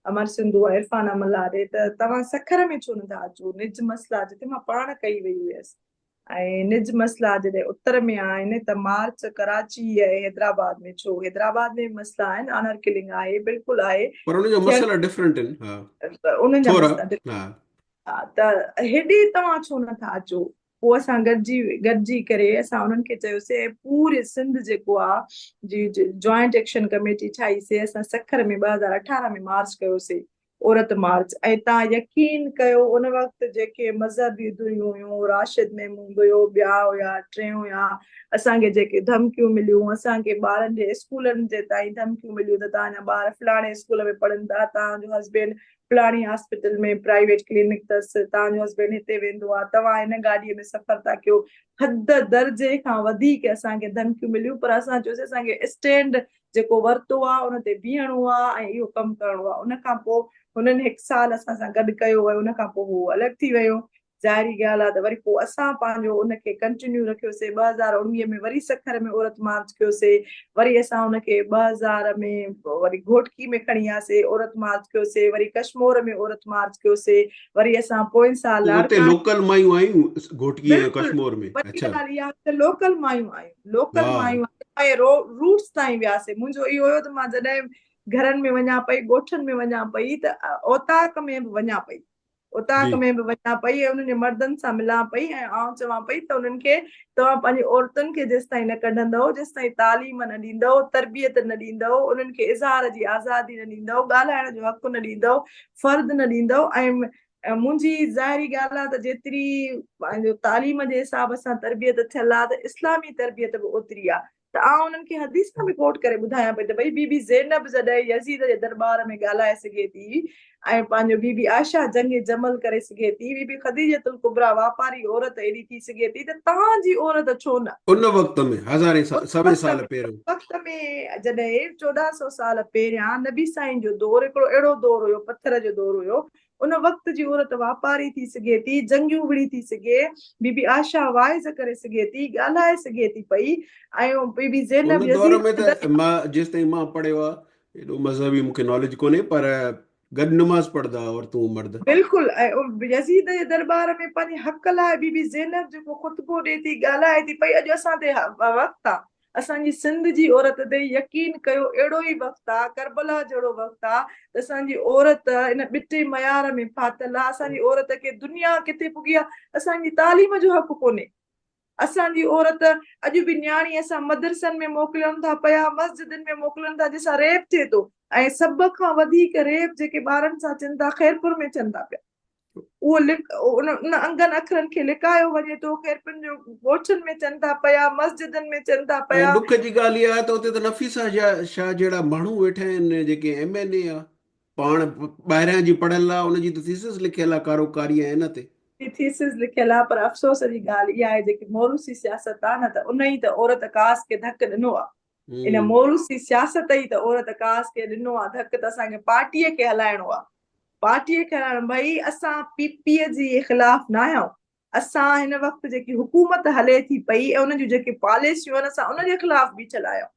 अमर सिंधु इरफान अमला ॾे, त तव्हां सखर में छो नथा अचो? निज मसला जिते मां पाण कई वई हुयसि, ऐं निज मसइला जॾहिं उत्तर में आहिनि त मार्च कराची ऐं हैदराबाद में, छो हैदराबाद में मसइला आहिनि, ऑनर किलिंग आहे, बिल्कुलु आहे, पर उनजा थियण मसाला डिफरेंट आहिनि। हा, उन्हनि जा थोरा। मसइला। हा, हा, त हेॾे तव्हां छो नथा अचो? पोइ असां गॾिजी करे असां उन्हनि खे चयोसीं, ऐं पूरे सिंध जेको आहे जी जॉइंट एक्शन कमेटी ठाहीसीं असां सखर में 2018 में मार्च कयोसीं, औरत मार्च। ऐं तव्हां यकीन कयो उन वक़्तु जेके मज़हबी हुयूं हुयूं, राशिद महमूद हुयो, ॿिया हुया, टे हुया, असांखे जेके धमकियूं मिलियूं, असांखे ॿारनि जे स्कूलनि जे ताईं धमकियूं मिलियूं त तव्हांजा ॿार फलाणे स्कूल में पढ़नि था, तव्हांजो हस्बैंड फलाणी हॉस्पिटल में प्राइवेट क्लिनिक अथसि, तव्हांजो हस्बैंड हिते वेंदो आहे, तव्हां हिन गाॾीअ में सफ़र था कयो, हद दर्जे खां वधीक असांखे धमकियूं मिलियूं। पर असां चयोसीं असांखे स्टैंड जेको वरितो आहे उन ते बीहणो आहे ऐं इहो कमु करिणो आहे। उन खां पोइ हुननि 1 साल असां सां गॾु कयो ऐं उन खां पोइ उहो अलॻि थी वियो। ज़ाहिरी ॻाल्हि आहे त वरी पोइ असां पंहिंजो उनखे कंटिन्यू रखियोसीं। 2019 में वरी सखर में औरत मार्च कयोसीं, वरी असां हुनखे 2000 में वरी घोटकी में खणी वियासीं, औरत मार्च कयोसीं, वरी कश्मीर में औरत मार्च कयोसीं, वरी असां पोइ साल उते लाड़काने। लोकल मायूं आयूं घोटकी ऐं बिल्कुलु, कश्मीर में? वॾी अच्छा। ॻाल्हि इहा त लोकल मायूं आहियूं, लोकल वाह। मायूं ऐं रूट्स ताईं वियासीं। मुंहिंजो इहो हुयो त मां जॾहिं घरनि में वञा पई, ॻोठनि में वञा पई, त औताक में बि वञा पई, जी। उताक में बि वञा पई ऐं उन्हनि जे मर्दनि सां मिलां पई ऐं आउं चवां पई त उन्हनि खे तव्हां पंहिंजी औरतुनि खे जेसि ताईं न कढंदव, जेसि ताईं तालीम न ॾींदव, तरबियत न ॾींदव, उन्हनि खे इज़हार जी आज़ादी न ॾींदव, ॻाल्हाइण जो हक़ु न ॾींदव, फ़र्द न ॾींदव। ऐं मुंहिंजी ज़ाहिरी ॻाल्हि आहे त जेतिरी पंहिंजो तालीम जे हिसाब सां तरबियत थियल आहे त इस्लामी तरबियत बि ओतिरी आहे। त आउं उन्हनि खे हदीस में बि कोट करे ॿुधायां पई त भई बीबी ज़ैनब जॾहिं यज़ीद जे दरबार में ॻाल्हाए सघे थी ऐं पंहिंजो बीबी आयशा जंग जमल करे सघे थी, बीबी ख़दीजतुल कुबरा वापारी औरत एॾी थी सघे थी, त तव्हांजी औरत छो न? उन वक़्त में हज़ारे उन सवे वक़्त साल में पहिरियों। वक़्त में जॾहिं 1400 साल पहिरियां नबी साईं जो दौर हिकिड़ो अहिड़ो दौर हुयो, पत्थर जो दौर हुयो, उन वक़्त जी औरत वापारी थी सघे थी, जंगियूं विड़ी थी सघे, बीबी आशा वाइज़ करे सघे थी, ॻाल्हाए सघे थी पई। ऐं बीबी ज़ैनब उन दौर यज़ीद में त मां जेसि ताईं मां पढ़ियो आहे एॾो मज़हबी मूंखे नॉलेज कोन्हे, पर गॾु नमाज़ पढ़ंदा औरतूं मर्द। बिल्कुलु। ऐं यज़ीद जे दरबार में पंहिंजे हक़ लाइ बीबी ज़ैनब जेको ख़ुतबो ॾिए थी, ॻाल्हाए थी पई, अॼु असां ते वक़्तु आहे। असांजी सिंध जी औरत ते यकीन कयो अहिड़ो ई वक़्तु आहे, करबला जहिड़ो वक़्तु आहे त असांजी औरत इन ॿिटे मयार में फाथल आहे। असांजी औरत खे दुनिया किथे पुगी आहे, असांजी तालीम जो हक़ कोन्हे। असांजी औरत अॼु बि न्याणी असां मदरसनि में मोकिलनि था पिया, मस्जिदनि में मोकिलनि था, जंहिंसां रेप थिए थो। ऐं सभ खां वधीक रेप जेके ॿारनि सां थियनि था ख़ैरपुर में थियनि था पिया। उहो उन अंगनि अखरनि खे लिकायो वञे थो, ख़ैरपुर जो ॻोठनि में थियनि था पिया, मस्जिदनि में थियनि था ऐं पिया। दुख जी ॻाल्हि इहा आहे त उते त नफ़ीसा शाह जहिड़ा माण्हू वेठा आहिनि जेके MNA आहे, पाण ॿाहिरियां जी पढ़ियल आहे, उनजी त थीसिस लिखियल आहे कारोकारी ऐं इन ते। थीसिस लिखियल आहे, पर अफ़सोस जी ॻाल्हि इहा आहे जेकी मोरूसी सियासत आहे न, त उन ई त औरत कास्ट खे धकु ॾिनो आहे। इन हम्म। मोरूसी सियासत ई त औरत कास्ट खे ॾिनो आहे धकु, त असांखे पार्टीअ खे हलाइणो आहे। पार्टीअ खे हलाइणो, भई असां पीपीअ जे ख़िलाफ़ न आहियूं, असां हिन वक़्तु जेकी हुकूमत हले थी पई ऐं उन जूं जेके पॉलिसियूं आहिनि, असां उन जे ख़िलाफ़ बीठल आहियूं।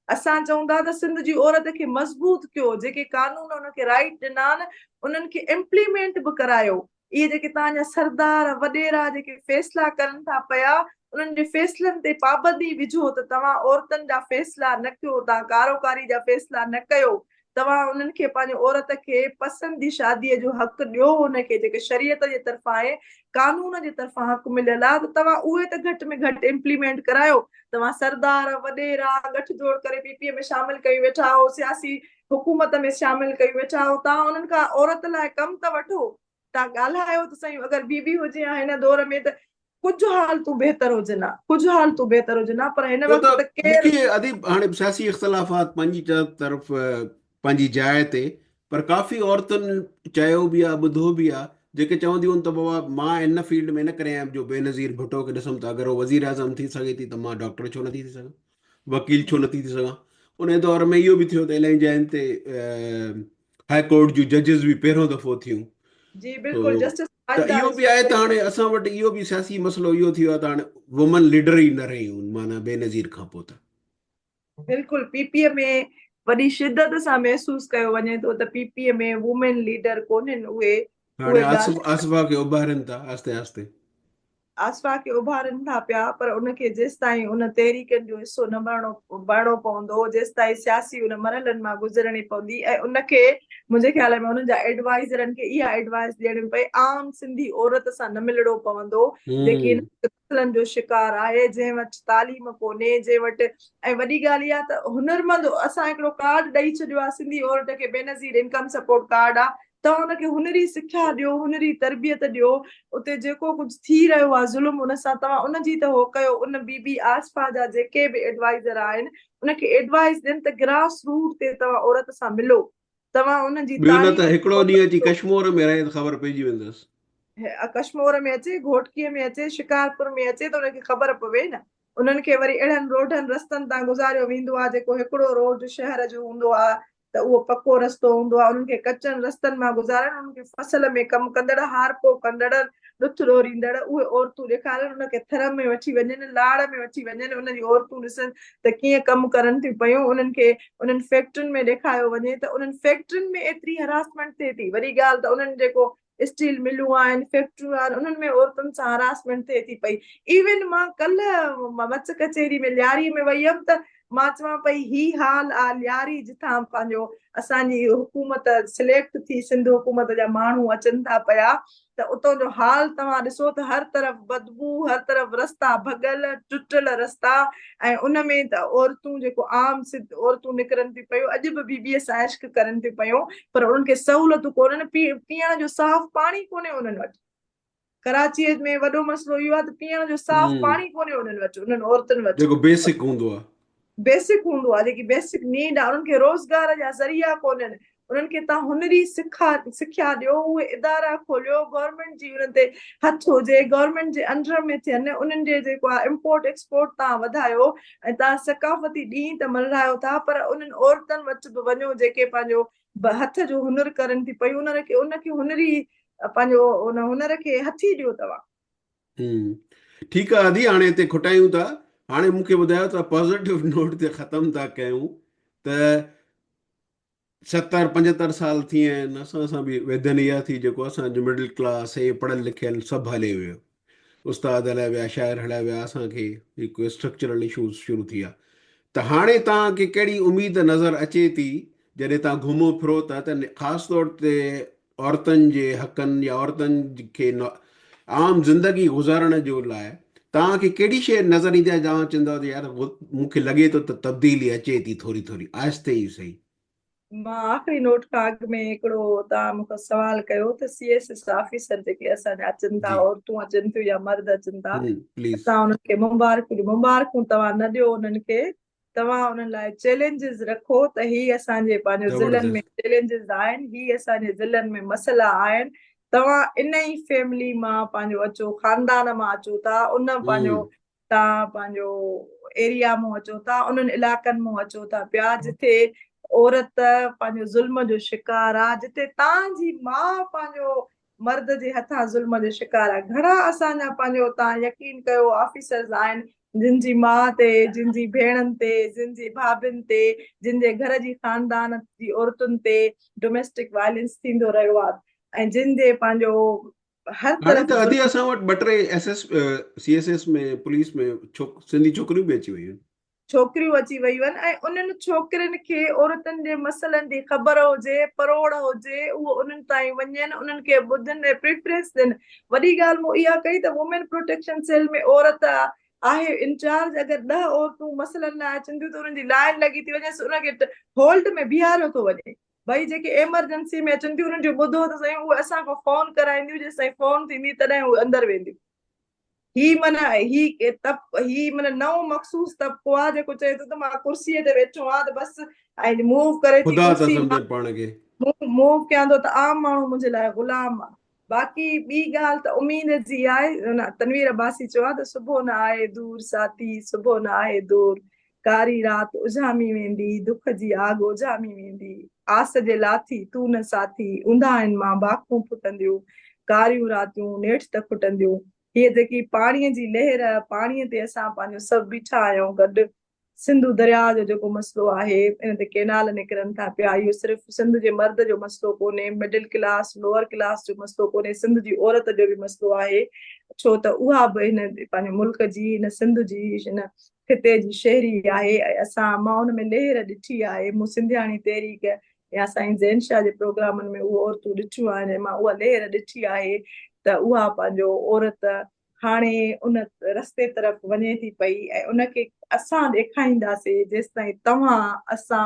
असां चऊं था त सिंध जी औरत खे मज़बूत कयो, जेके कानून उनखे राइट ॾिना आहिनि उन्हनि खे इम्प्लीमेंट बि करायो। इहे जेके तव्हांजा सरदार वॾेरा जेके फ़ैसिला करनि था पिया, उन्हनि जे फ़ैसिलनि ते पाबंदी विझो त तव्हां औरतुनि जा फ़ैसिला न कयो, तव्हां कारोकारी जा फ़ैसिला न कयो, तव्हां उन्हनि खे पंहिंजी औरत खे पसंदि जी शादीअ जो हक़ ॾियो, उनखे जेके शरीयत जे तरफ़ां आहे, कानून जे तरफ़ां हक़ मिलियल आहे, त तव्हां उहे त घटि में घटि इम्प्लीमेंट करायो। तव्हां सरदार वॾेरा गठजोड़ करे पीपीए में शामिल कई वेठा हो, सियासी हुकूमत में शामिल कई वेठा हो, तव्हां उन्हनि खां औरत लाइ कमु त वठो, तव्हां ॻाल्हायो त सही। अगरि बीबी हुजे हा हिन दौर में त कुझु हालतूं बहितर हुजनि हा, कुझु हालतूं बहितर हुजनि हा, पर हिन छो वक़्तु त त केरु। मूंखे अदीब हाणे सियासी इख़्तिलाफ़ात पंहिंजी तरफ़ पंहिंजी जाइ ते, पर काफ़ी औरतुनि चयो बि आहे, ॿुधो बि आहे, जेके चवंदियूं आहिनि त बाबा मां हिन फील्ड में न करे आहियां जो बेनज़ीर भुट्टो खे ॾिसूं था, अगरि उहो वज़ीर आज़म थी सघे थी त मां डॉक्टर छो नथी थी सघां, वकील छो नथी थी सघां। उन दौर में इहो बि थियो त इलाही जॻहियुनि ते हाई कोर्ट जूं जजिस बि पहिरियों दफ़ो थियूं। जी तो बिल्कुलु, जस्टिस त इहो राजदार बि आहे त हाणे असां वटि इहो बि सियासी मसइलो इहो थी वियो आहे त हाणे वुमन लीडर ई न रहियूं, माना बेनज़ीर खां पोइ त। बिल्कुलु पीपीए में वॾी शिदत सां महसूस कयो वञे थो त पीपीए में वुमेन लीडर कोन्हनि। उहे हाणे उहे ॻाल्हि आसिफ़ा खे उभारनि था आस्ते आस्ते। आसपा खे उभारनि था पिया, पर उनखे जेसि ताईं उन तहरीकनि जो हिसो न बणिणो पवंदो, जेसि ताईं सियासी उन मरहलनि मां गुज़रणी पवंदी, ऐं उनखे मुंहिंजे ख़्याल में उन्हनि जा एडवाइज़रनि खे इहा एडवाइस ॾियणी पए, आम सिंधी औरत सां न मिलणो पवंदो जेकी इन मसइलनि जो शिकार आहे, जंहिं वटि तालीम कोन्हे, जंहिं वटि। ऐं वॾी ॻाल्हि इहा त हुनरमंद असां हिकिड़ो कार्ड ॾेई छॾियो आहे सिंधी औरत खे, बेनज़ीर इनकम सपोर्ट कार्ड आहे, तव्हां हुनखे हुनरी सिख्या ॾियो, हुनरी तरबियत ॾियो, उते जेको कुझु थी रहियो आहे ज़ुल्म, उन सां तव्हां उनजी त हो कयो, उन बीबी आसपा जा जेके बि एडवाइज़र आहिनि उनखे एडवाइस ॾियनि त ग्रास रूट ते तव्हां औरत सां मिलो, तव्हां उनजी ॿियो न त हिकिड़ो ॾींहुं अची तालीम कश्मीर में रहे त ख़बर पइजी वेंदसि। कश्मीर में अचे, घोटकीअ में अचे, शिकारपुर में अचे, त उनखे ख़बर पवे न। उन्हनि खे वरी अहिड़नि रोडनि रस्तनि तां गुज़ारियो वेंदो आहे, जेको हिकिड़ो रोड शहर जो हूंदो आहे त उहो पको रस्तो हूंदो आहे, उन्हनि खे कचनि रस्तनि मां गुज़ारणु, उन्हनि खे फसल में कमु कंदड़, हारपो कंदड़, ॾुथ ॾोरींदड़ उहे औरतूं ॾेखारनि, उनखे थर में वठी वञनि, लाड़ में वठी वञनि, उनजी औरतूं ॾिसनि त कीअं कमु करनि थियूं पयूं, उन्हनि खे उन्हनि फैक्ट्रियुनि में ॾेखारियो वञे त उन्हनि फैक्ट्रियुनि में एतिरी हरासमेंट थिए थी। वरी ॻाल्हि त उन्हनि जेको स्टील मिलूं आहिनि, फैक्ट्रियूं आहिनि, उन्हनि में औरतुनि सां हरासमेंट थिए थी पई। इवन मां कल्ह मच कचेरी में ॾियारीअ में वई हुयमि त मां चवां पई ही हाल आहे ॾियारी जिथां पंहिंजो असांजी हुकूमत सिलेक्ट थी, सिंध हुकूमत जा माण्हू अचनि था पिया, त उतां जो हाल तव्हां ॾिसो त हर तरफ़ बदबू, हर तरफ़ रस्ता भॻल, टुटल रस्ता, ऐं उन में त औरतूं जेको आम सिंध औरतूं निकिरनि थियूं पियूं, अॼु बि बीबीअ सां इश्क करनि थियूं पियूं, पर उन्हनि खे सहूलियतूं कोन्हनि, पीअण जो साफ़ पाणी कोन्हे उन्हनि वटि। कराचीअ में वॾो मसइलो इहो आहे त पीअण जो साफ़ पाणी कोन्हे उन्हनि वटि, उन्हनि औरतुनि वटि। जेको बेसिक हूंदो आहे, बेसिक हूंदो आहे, जेकी बेसिक नीड आहे, उन्हनि खे रोज़गार जा ज़रिया कोन्हनि, उन्हनि खे तव्हां हुनरी सिख्या ॾियो, उहे इदारा खोलियो, गवर्नमेंट जी उन्हनि ते हथ हुजे, गवर्नमेंट जे अंडर में थियनि, उन्हनि जे जेको आहे इम्पोर्ट एक्सपोर्ट तव्हां वधायो, ऐं तव्हां सकाफ़ती ॾींहं त मल्हायो था, पर उन्हनि औरतुनि वटि बि वञो जेके पंहिंजो हथ जो हुनर करनि थी पई, उनखे हुनरी पंहिंजो उन हुनर खे हथी ॾियो तव्हां। ठीकु आहे आदी, हाणे हिते खुटायूं था। हाणे मूंखे ॿुधायो त पॉज़िटिव नोट ते ख़तमु था कयूं त 70-75 साल थी विया आहिनि, असां बि वेधन इहा थी, जेको असांजो मिडिल क्लास हे पढ़ियलु लिखियलु सभु हले वियो, उस्ताद हलिया विया, शाइर हलिया विया, असांखे हिकु स्ट्रक्चरल इशूज़ शुरू थी विया। त हाणे तव्हांखे कहिड़ी उमेद नज़र अचे थी जॾहिं तव्हां घुमो फिरो था, त ख़ासि तौर ते औरतुनि जे हक़नि या औरतुनि खे आम ज़िंदगी गुज़ारण जो लाइ तव्हांखे कहिड़ी शइ नज़र ईंदी आहे, तव्हां चवंदव त यार मूंखे लॻे थो त तब्दीली अचे थी थोरी थोरी आहिस्ते ई सही? मां आख़िरी नोट खां अॻु में हिकिड़ो तव्हां मूंखां सवाल कयो त CSS ऑफिसर जेके असांजा अचनि था, जी, औरतूं अचनि थियूं या मर्द अचनि था, प्लीज़। तव्हां उन्हनि खे मुबारकूं तव्हां न ॾियो उन्हनि खे, तव्हां उन्हनि लाइ चैलेंजिस रखो त ही असांजे पंहिंजो ज़िलनि में ज़बरदस्त। चैलेंजिस आहिनि, ही असांजे ज़िलनि में मसइला आहिनि, तव्हां इन ई फैमिली मां पंहिंजो अचो, ख़ानदान मां अचो था, उन पंहिंजो तव्हां पंहिंजो एरिया मां अचो था, उन्हनि इलाइक़नि मां अचो था पिया जिथे औरत पंहिंजो ज़ुल्म जो शिकार आहे, जिते तव्हांजी माउ पंहिंजो मर्द जे हथां ज़ुल्म जो शिकार आहे। घणा असांजा पंहिंजो तव्हां यकीन कयो ऑफिसर्स आहिनि जिन जी माउ ते, जिन जी भेणनि ते, जिन जी भाभियुनि ते, जिन जे घर जी ख़ानदान जी औरतुनि ते डोमेस्टिक वायलेंस थींदो रहियो आहे, ऐं जिन जे पंहिंजो हर हाणे तरफ़ त अदी ज़ुल्म। असां वटि 2-3 CSS में पुलिस में सिंधी छोकिरियूं बि अची वियूं आहिनि। छोकिरियूं अची वियूं आहिनि, ऐं उन्हनि छोकिरियुनि खे औरतुनि जे मसइलनि जी ख़बर हुजे, परोड़ हुजे, उहो उन्हनि ताईं वञनि, उन्हनि खे ॿुधनि, प्रेफरेंस ॾियनि। वॾी ॻाल्हि मूं इहा कई त वुमेन प्रोटेक्शन सेल में औरत आहे इंचार्ज, अगरि 10 औरतूं मसइलनि लाइ अचनि थियूं त उन्हनि जी लाइन लॻी थी वञे, उनखे होल्ड में बीहारियो थो वञे। भई जेके एमरजेंसी में अचनि थियूं उन्हनि जो ॿुधो त सही, उहे असांखां फोन कराईंदियूं, जेसि ताईं फोन थींदी तॾहिं उहे अंदरि वेंदियूं। ही माना नओं मखसूस तबिको आहे जेको चए थो त मां कुर्सीअ ते वेठो आहियां त बसि ऐं मूव करे थी ख़ुदा था कुर्सी, मां सम्झनि पाण खे। मूव कयां थो त आम माण्हू मुंहिंजे लाइ ग़ुलाम आहे। बाक़ी ॿी ॻाल्हि त उमेद जी आहे, तनवीर अब्बासी चयो त सुबुह न आहे दूर साथी, सुबुह न आहे दूर, कारी राति उजामी वेंदी, दुख जी आग उजामी वेंदी, आस जे लाथी तू न साथी, ऊंधा आहिनि मां बाखूं फुटंदियूं, कारियूं रातियूं नेठि त खुटंदियूं। हीअ जेकी पाणीअ जी लहर, पाणीअ ते असां पंहिंजो सभु बीठा आहियूं गॾु, सिंधु दरिया जो जेको मसइलो आहे, इन ते केनाल निकिरनि था पिया, इहो सिर्फ़ु सिंध जे मर्द जो मसइलो कोन्हे, मिडिल क्लास लोअर क्लास जो मसइलो कोन्हे, सिंध जी औरत जो बि मसइलो आहे। छो त उहा बि हिन पंहिंजे मुल्क जी, हिन सिंध जी, हिन खिते जी शहरी आहे। ऐं मां हुन में लहर ॾिठी आहे। मूं सिंधियाणी तहरीक या साईं ज़ैन शाह जे प्रोग्रामनि में उहे औरतूं ॾिठियूं आहिनि, मां उहा लहर ॾिठी आहे त उहा पंहिंजो औरत हाणे उन रस्ते तरफ़ वञे थी पई, ऐं उनखे असां ॾेखारींदासीं जेसि ताईं तव्हां असां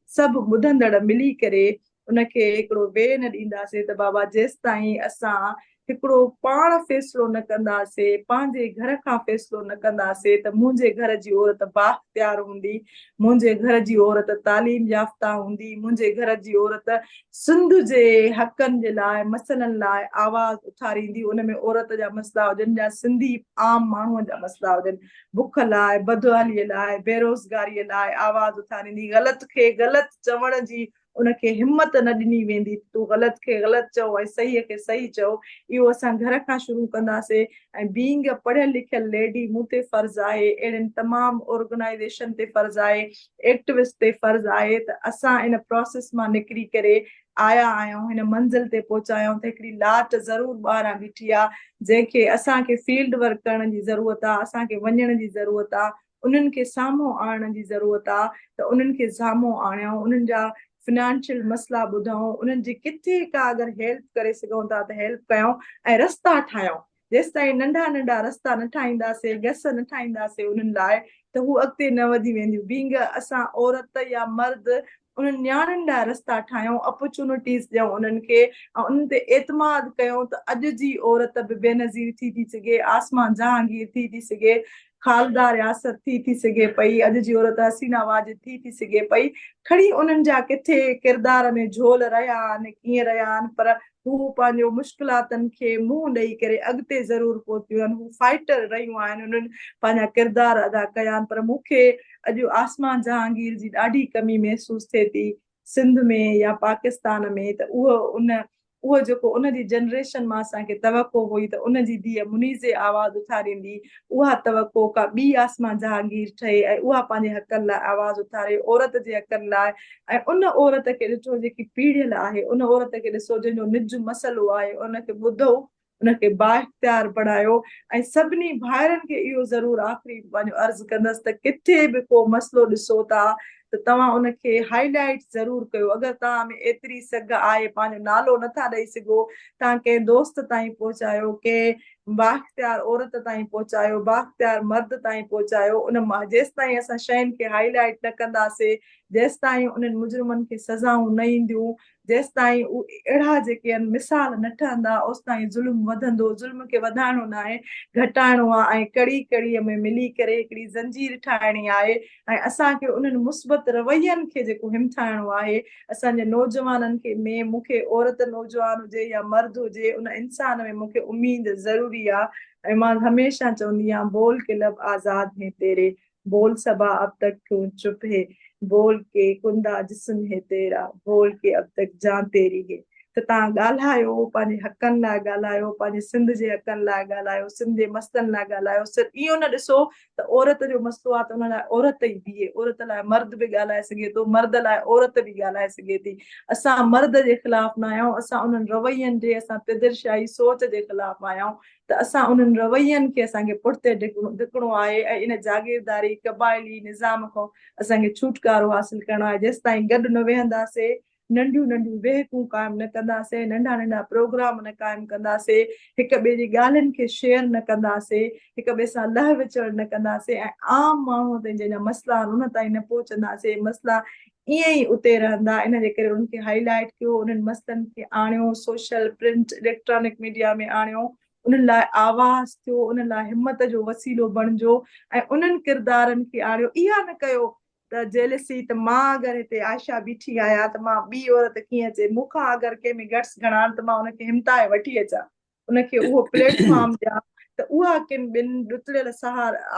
सभु ॿुधंदड़ मिली करे उनखे हिकिड़ो वेह न ॾींदासीं त बाबा जेसि ताईं असां हिकिड़ो पाण फ़ैसिलो न कंदासीं, पंहिंजे घर खां फ़ैसिलो न कंदासीं त मुंहिंजे घर जी औरत बाख़्तियार हूंदी, मुंहिंजे घर जी औरत तालीम याफ़्ता हूंदी, मुंहिंजे घर जी औरत सिंध जे हक़नि जे लाइ, मसइलनि लाइ आवाज़ उथारींदी। उन में औरत जा मसइला हुजनि या सिंधी आम माण्हूअ जा मसइला हुजनि, बुख लाइ, बदहालीअ लाइ, बेरोज़गारीअ लाइ आवाज़ उथारींदी। ग़लति खे ग़लति चवण जी उनखे हिमत न ॾिनी वेंदी। तूं ग़लति खे ग़लति चओ ऐं सहीअ खे सही चओ। इहो असां घर खां शुरू कंदासीं। ऐं बीइंग अ पढ़ियल लिखियल लेडी, मूं ते फ़र्ज़ु आहे, अहिड़नि तमामु ऑर्गेनाइज़ेशन ते फ़र्ज़ु आहे, एक्टिविस्ट ते फ़र्ज़ु आहे त असां इन प्रोसेस मां निकिरी करे आया आहियूं, हिन मंज़िल ते पहुचा आहियूं त हिकिड़ी लाट ज़रूरु ॿाहिरां बीठी आहे जंहिंखे असांखे फील्ड वर्क करण जी ज़रूरत आहे, असांखे वञण जी ज़रूरत आहे, उन्हनि खे साम्हूं आणण जी ज़रूरत आहे त उन्हनि खे साम्हूं आणियूं, उन्हनि जा फिनेंशियल मसइला ॿुधूं, उन्हनि जी किथे का अगरि हेल्प करे सघूं था त हेल्प कयूं ऐं रस्ता ठाहियूं। जेसि ताईं नंढा नंढा रस्ता न ठाहींदासीं, गस न ठाहींदासीं उन्हनि लाइ, त हू अॻिते न वधी वेंदियूं। बीइंग असां औरत या मर्द उन्हनि न्याणियुनि लाइ रस्ता ठाहियूं, अपॉर्चुनिटीज़ ॾियूं उन्हनि खे, ऐं उन्हनि ते एतमाद कयूं त अॼु जी औरत बि बेनज़ीर थी सघे, आसमान जहांगीर थी सघे, ख़ालदा रियासत थी सघे पई, अॼु जी औरत हसीना वाजिद थी सघे पई। खणी उन्हनि जा किथे किरदार में झोल रहिया आहिनि, कीअं रहिया आहिनि, पर हू पंहिंजो मुश्किलातनि खे मुंहुं ॾेई करे अॻिते ज़रूरु पहुतियूं आहिनि। हू फाइटर रहियूं आहिनि, उन्हनि पंहिंजा किरदार अदा कया आहिनि। पर मूंखे अॼु आसमान जहांगीर जी ॾाढी कमी महसूसु थिए थी सिंध में या पाकिस्तान में, त उहो जेको उनजी जनरेशन मां असांखे तवको हुई त उनजी धीअ मुनीज़े आवाज़ उथारींदी, उहा तवको का ॿी आसमान जहांगीर ठहे ऐं उहा पंहिंजे हक़नि लाइ आवाज़ उथारे, औरत जे हक़नि लाइ। ऐं उन औरत खे ॾिठो जेकी पीढ़ियल आहे, उन औरत खे ॾिसो जंहिंजो निज मसइलो आहे, उनखे ॿुधो, उनखे बाइख्तियार बणायो। ऐं सभिनी भाइरनि खे इहो ज़रूरु आख़िरी पंहिंजो अर्ज़ु कंदसि त किथे बि को मसइलो ॾिसो था त तव्हां उनखे हाईलाइट ज़रूरु कयो। अगरि तव्हां में एतिरी सघ आहे, पंहिंजो नालो नथा ॾेई सघो, तव्हां कंहिं दोस्त ताईं पहुचायो, कंहिं बाख़्तियार औरत ताईं पहुचायो, बाख़्तियार मर्द ताईं पहुचायो। उन मां जेसि ताईं असां शयुनि खे हाईलाइट न कंदासीं, जेसि ताईं उन्हनि मुजरिमनि खे सज़ाऊं न ईंदियूं, जेसि ताईं अहिड़ा जेके आहिनि मिसाल न ठहंदा, ओसि ताईं ज़ुल्म वधंदो। ज़ुल्म खे वधाइणो न आहे, घटाइणो आहे। ऐं कड़ी कड़ीअ में मिली करे हिकिड़ी ज़ंजीर ठाहिणी आहे। ऐं असांखे उन्हनि मुस्बत रवैयनि खे जेको हिमथाइणो आहे, असांजे नौजवाननि खे में, मूंखे औरत नौजवान हुजे या मर्द हुजे, उन इंसान में मूंखे उम्मीद ज़रूरी आहे। ऐं मां हमेशह चवंदी आहियां, बोल के लब आज़ाद हैं तेरे, बोल सबा अब तक क्यों चुप है, बोल के कुंदा जिस्म है तेरा, बोल के अब तक जान तेरी है। त तव्हां ॻाल्हायो, पंहिंजे हक़नि लाइ ॻाल्हायो, पंहिंजे सिंध जे हक़नि लाइ ॻाल्हायो, सिंध जे मसइलनि लाइ ॻाल्हायो। सिर्फ़ु इहो न ॾिसो त औरत जो मसइलो आहे त उन लाइ औरत ई बीहे, औरत लाइ मर्द बि ॻाल्हाए सघे थो, मर्द लाइ औरत बि ॻाल्हाए सघे थी। असां मर्द जे ख़िलाफ़ न आहियूं, असां उन्हनि रवैयनि जे, असां तिदरशाही सोच जे ख़िलाफ़ आहियूं। त असां उन्हनि रवैयनि खे असांखे पुठिते धिकणो आहे ऐं इन जागीरदारी क़बाइली निज़ाम खां असांखे छुटकारो हासिलु करणो आहे। जेसि ताईं गॾु न वेहंदासीं, नंढियूं नंढियूं वेहकूं क़ाइमु न कंदासीं, नंढा नंढा प्रोग्राम न क़ाइमु कंदासीं, हिक ॿिए जी ॻाल्हियुनि खे शेयर न कंदासीं, हिक ॿिए सां लह विचड़ न कंदासीं, ऐं आम माण्हूअ ताईं जंहिंजा मसइला आहिनि उन ताईं न पहुचंदासीं, मसइला ईअं ई उते रहंदा। इन जे करे उनखे हाईलाइट कयो, उन्हनि मसइलनि खे आणियो, सोशल, प्रिंट, इलेक्ट्रॉनिक मीडिया में आणियो, उन्हनि लाइ आवाज़ थियो, उन्हनि लाइ हिमत जो वसीलो बणिजो ऐं उन्हनि किरदारनि खे आणियो। इहा न कयो त जेलसी, त मां अगरि हिते आयशा बीठी आहियां त मां ॿी औरत कीअं अचे, मूंखां अगरि कंहिं में गट्स घणा आहिनि त मां उनखे हिमथाए वठी अचां, उनखे उहो प्लेटफॉर्म ॾियां त उहा किन ॿिनि ॾुतड़ियल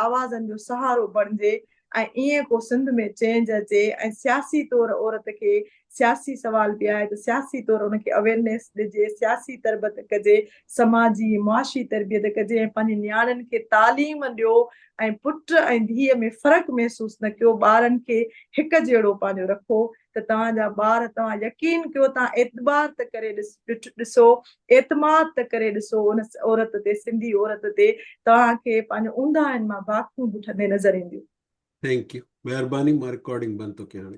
आवाज़नि जो सहारो बणिजे ऐं ईअं को सिंध में चेंज अचे ऐं सियासी तौरु औरत खे सियासी सवाल बि आहे त सियासी तौरु उनखे अवेयरनेस ॾिजे, सियासी तरबियत कजे, समाजी मुआशी तरबियत कजे ऐं पंहिंजी नियाणियुनि खे तालीम ॾियो ऐं पुट ऐं धीअ में फ़र्क़ु महसूसु न कयो, ॿारनि खे हिकु जहिड़ो पंहिंजो रखो त तव्हांजा ॿार, तव्हां यकीन कयो, तव्हां एतबार त करे ॾिसो, एतमाद त करे ॾिसो उन औरत ते, सिंधी औरत ते, तव्हांखे पंहिंजो ऊंधा आहिनि मां भाखूं ॿुठंदे नज़र ईंदियूं। थैंक यू, महिरबानी। मां रिकॉर्डिंग बंदि थो कयां हाणे।